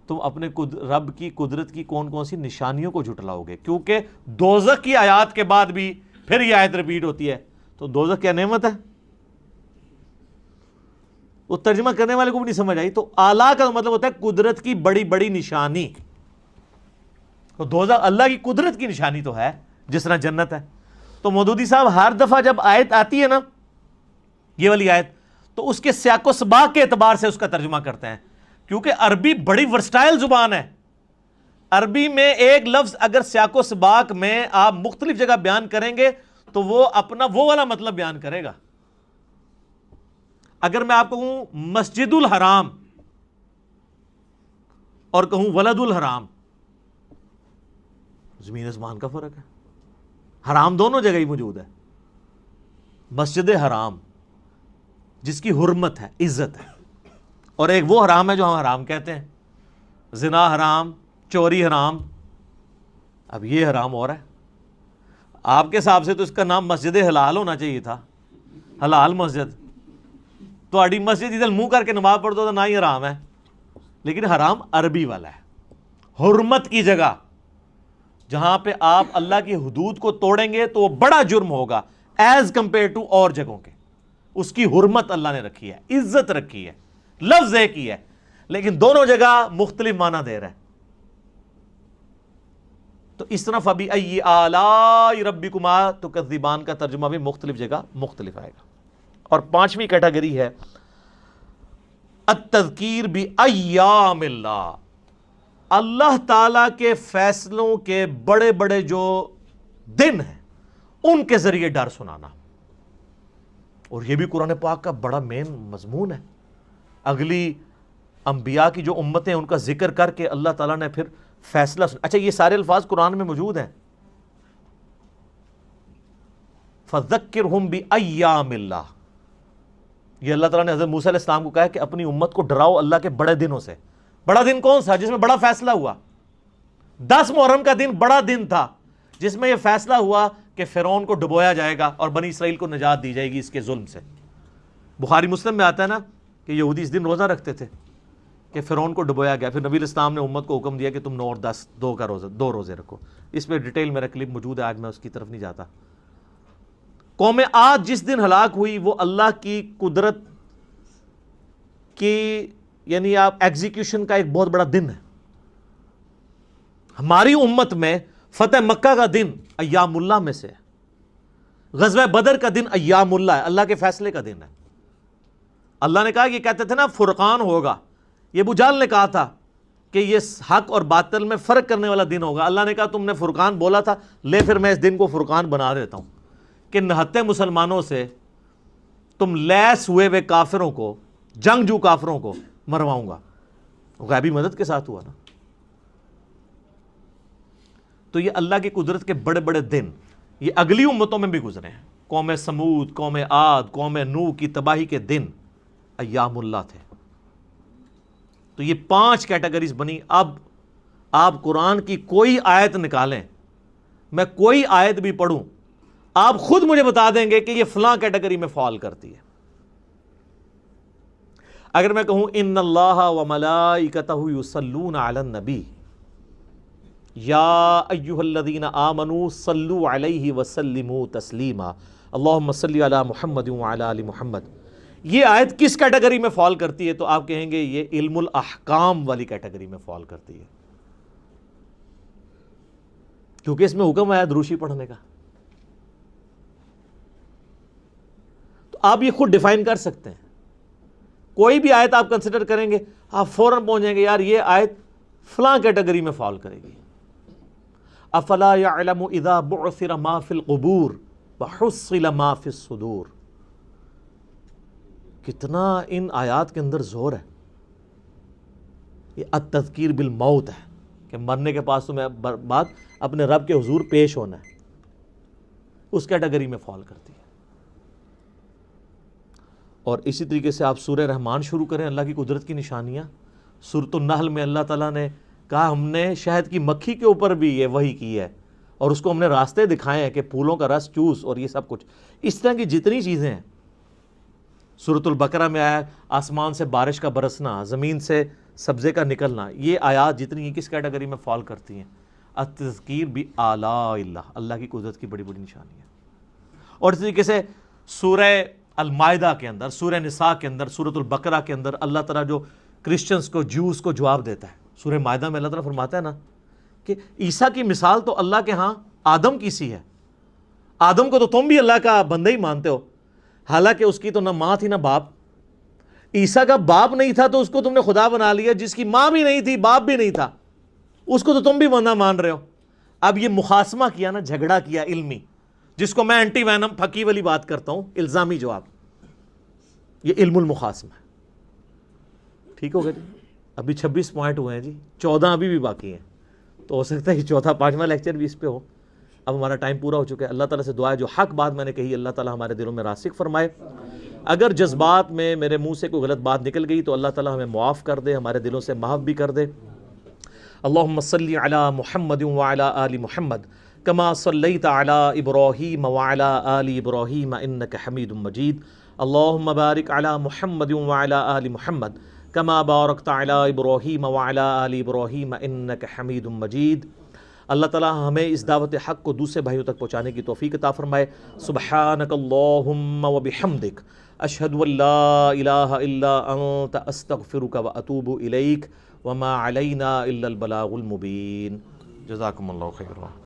S1: تم اپنے رب کی قدرت کی کون کون سی نشانیوں کو جھٹلاؤ گے، کیونکہ دوزخ کی آیات کے بعد بھی پھر یہ آیت ریپیٹ ہوتی ہے. تو دوزخ کیا نعمت ہے؟ وہ ترجمہ کرنے والے کو بھی نہیں سمجھ آئی. تو اعلیٰ کا مطلب ہوتا ہے قدرت کی بڑی بڑی نشانی. تو دوزخ اللہ کی قدرت کی نشانی تو ہے جس طرح جنت ہے. تو مودودی صاحب ہر دفعہ جب آیت آتی ہے نا، یہ والی آیت، تو اس کے سیاق و سباق کے اعتبار سے اس کا ترجمہ کرتے ہیں، کیونکہ عربی بڑی ورسٹائل زبان ہے. عربی میں ایک لفظ اگر سیاق و سباق میں آپ مختلف جگہ بیان کریں گے تو وہ اپنا وہ والا مطلب بیان کرے گا. اگر میں آپ کو کہوں مسجد الحرام اور کہوں ولد الحرام، زمین آسمان کا فرق ہے. حرام دونوں جگہ ہی موجود ہے. مسجد حرام جس کی حرمت ہے، عزت ہے، اور ایک وہ حرام ہے جو ہم حرام کہتے ہیں، زنا حرام، چوری حرام. اب یہ حرام ہو رہا ہے. آپ کے حساب سے تو اس کا نام مسجد حلال ہونا چاہیے تھا، حلال مسجد. تو اڈی مسجد ادھر منہ کر کے نماز پڑھ دو تو نہ ہی حرام ہے، لیکن حرام عربی والا ہے. حرمت کی جگہ جہاں پہ آپ اللہ کی حدود کو توڑیں گے تو وہ بڑا جرم ہوگا ایز کمپیئر ٹو اور جگہوں کے. اس کی حرمت اللہ نے رکھی ہے، عزت رکھی ہے، لفظ ایک ہی ہے لیکن دونوں جگہ مختلف معنی دے رہا ہے. تو اس طرح فَبِأَيِّ آلَاءِ رَبِّكُمَا تُكَذِّبَانِ کا ترجمہ بھی مختلف جگہ مختلف آئے گا. اور پانچویں کیٹیگری ہے التذکیر بأیام اللہ، اللہ تعالیٰ کے فیصلوں کے بڑے بڑے جو دن ہیں ان کے ذریعے ڈر سنانا. اور یہ بھی قرآن پاک کا بڑا مین مضمون ہے. اگلی انبیاء کی جو امتیں ان کا ذکر کر کے اللہ تعالیٰ نے پھر فیصلہ اچھا یہ سارے الفاظ قرآن میں موجود ہیں. فَذَكِّرْهُمْ بِأَيَّامِ اللَّهِ، یہ اللہ تعالیٰ نے حضرت موسیٰ علیہ السلام کو کہا کہ اپنی امت کو ڈراؤ اللہ کے بڑے دنوں سے. بڑا دن کون سا؟ جس میں بڑا فیصلہ ہوا. 10 محرم کا دن بڑا دن تھا جس میں یہ فیصلہ ہوا کہ فرعون کو ڈبویا جائے گا اور بنی اسرائیل کو نجات دی جائے گی اس کے ظلم سے. بخاری مسلم میں آتا ہے نا کہ یہودی اس دن روزہ رکھتے تھے کہ فرعون کو ڈبویا گیا. پھر نبی علیہ السلام نے امت کو حکم دیا کہ تم 9 اور 10 دو روزے رکھو. اس پہ ڈیٹیل میرا کلپ موجود ہے، آج میں اس کی طرف نہیں جاتا. قوم عاد جس دن ہلاک ہوئی وہ اللہ کی قدرت کی یعنی آپ ایگزیکیوشن کا ایک بہت بڑا دن ہے. ہماری امت میں فتح مکہ کا دن ایام اللہ میں سے ہے. غزوہ بدر کا دن ایام اللہ ہے، اللہ کے فیصلے کا دن ہے. اللہ نے کہا، یہ کہتے تھے نا فرقان ہوگا، یہ ابو جہل نے کہا تھا کہ یہ حق اور باطل میں فرق کرنے والا دن ہوگا. اللہ نے کہا تم نے فرقان بولا تھا، لے پھر میں اس دن کو فرقان بنا دیتا ہوں کہ نہتے مسلمانوں سے تم لیس ہوئے ہوئے کافروں کو، جنگجو کافروں کو مرواؤں گا. غیبی مدد کے ساتھ ہوا نا. تو یہ اللہ کی قدرت کے بڑے بڑے دن یہ اگلی امتوں میں بھی گزرے ہیں. قوم سمود، قوم عاد، قوم نوح کی تباہی کے دن ایام اللہ تھے. تو یہ 5 کیٹیگریز بنی. اب آپ قرآن کی کوئی آیت نکالیں، میں کوئی آیت بھی پڑھوں، آپ خود مجھے بتا دیں گے کہ یہ فلاں کیٹیگری میں فال کرتی ہے. اگر میں کہوں ان اللہ وملائکتہ یصلون علی النبی یا ایھا الذین آمنوا صلوا علیہ وسلموا تسلیما اللہم صلی علی محمد وعلی آل محمد. یہ آیت کس کیٹیگری میں فال کرتی ہے؟ تو آپ کہیں گے یہ علم الاحکام والی کیٹیگری میں فال کرتی ہے، کیونکہ اس میں حکم ہے دروشی پڑھنے کا. تو آپ یہ خود ڈیفائن کر سکتے ہیں. کوئی بھی آیت آپ کنسیڈر کریں گے آپ فوراً پہنچ جائیں گے یار یہ آیت فلاں کیٹیگری میں فال کرے گی. افلا يعلم اذا بعثر ما في القبور وحصل ما في الصدور. کتنا ان آیات کے اندر زور ہے. یہ التذکیر بالموت ہے کہ مرنے کے پاس تمہیں بعد اپنے رب کے حضور پیش ہونا ہے. اس کیٹیگری میں فال کرتی ہے. اور اسی طریقے سے آپ سورہ رحمان شروع کریں, اللہ کی قدرت کی نشانیاں. سورۃ النحل میں اللہ تعالیٰ نے کہا ہم نے شہد کی مکھی کے اوپر بھی یہ وحی کی ہے اور اس کو ہم نے راستے دکھائے ہیں کہ پھولوں کا رس چوس اور یہ سب کچھ. اس طرح کی جتنی چیزیں ہیں. سورۃ البقرہ میں آیا آسمان سے بارش کا برسنا, زمین سے سبزے کا نکلنا. یہ آیات جتنی ہیں کس کیٹیگری میں فال کرتی ہیں؟ التذکیر بآلاء اللہ, اللہ کی قدرت کی بڑی بڑی نشانیاں. اور اس طریقے سے سورہ المائدہ کے اندر, سورہ نساء کے اندر, سورۃ البقرہ کے اندر اللہ تعالیٰ جو کرسچنز کو, جوز کو جواب دیتا ہے. سورہ مائدہ میں اللہ تعالیٰ فرماتا ہے نا کہ عیسیٰ کی مثال تو اللہ کے ہاں آدم کی سی ہے. آدم کو تو تم بھی اللہ کا بندہ ہی مانتے ہو, حالانکہ اس کی تو نہ ماں تھی نہ باپ. عیسیٰ کا باپ نہیں تھا تو اس کو تم نے خدا بنا لیا. جس کی ماں بھی نہیں تھی باپ بھی نہیں تھا اس کو تو تم بھی بندہ مان رہے ہو. اب یہ مخاصمہ کیا نا, جھگڑا کیا علمی, جس کو میں اینٹی وینم پھکی والی بات کرتا ہوں, الزامی جواب. یہ علم المخاصمہ ہے. ٹھیک ہو گیا جی. ابھی 26 پوائنٹ ہوئے ہیں جی, 14 ابھی بھی باقی ہیں. تو ہو سکتا ہے کہ چوتھا 5واں لیکچر بھی اس پہ ہو. اب ہمارا ٹائم پورا ہو چکا ہے. اللہ تعالیٰ سے دعا ہے جو حق بات میں نے کہی اللہ تعالیٰ ہمارے دلوں میں راسخ فرمائے. اگر جذبات میں میرے منہ سے کوئی غلط بات نکل گئی تو اللہ تعالیٰ ہمیں معاف کر دے, ہمارے دلوں سے محو بھی کر دے. اللہم صلی علی محمد وعلی آل محمد کما صلیت علی ابراہیم وعلی آل ابراہیم انک حمید مجید. اللہم بارک علی محمد وعلی آل محمد کما بارکت علی ابراہیم وعلی آل ابراہیم انک حمید مجید. اللہ تعالیٰ ہمیں اس دعوت حق کو دوسرے بھائیوں تک پہنچانے کی توفیق عطا فرمائے. سبحانک اللہم وبحمدک اشہد ان لا الہ الا انت استغفرک واتوب الیک وما علینا الا البلاغ المبین. جزاکم اللہ خیرا.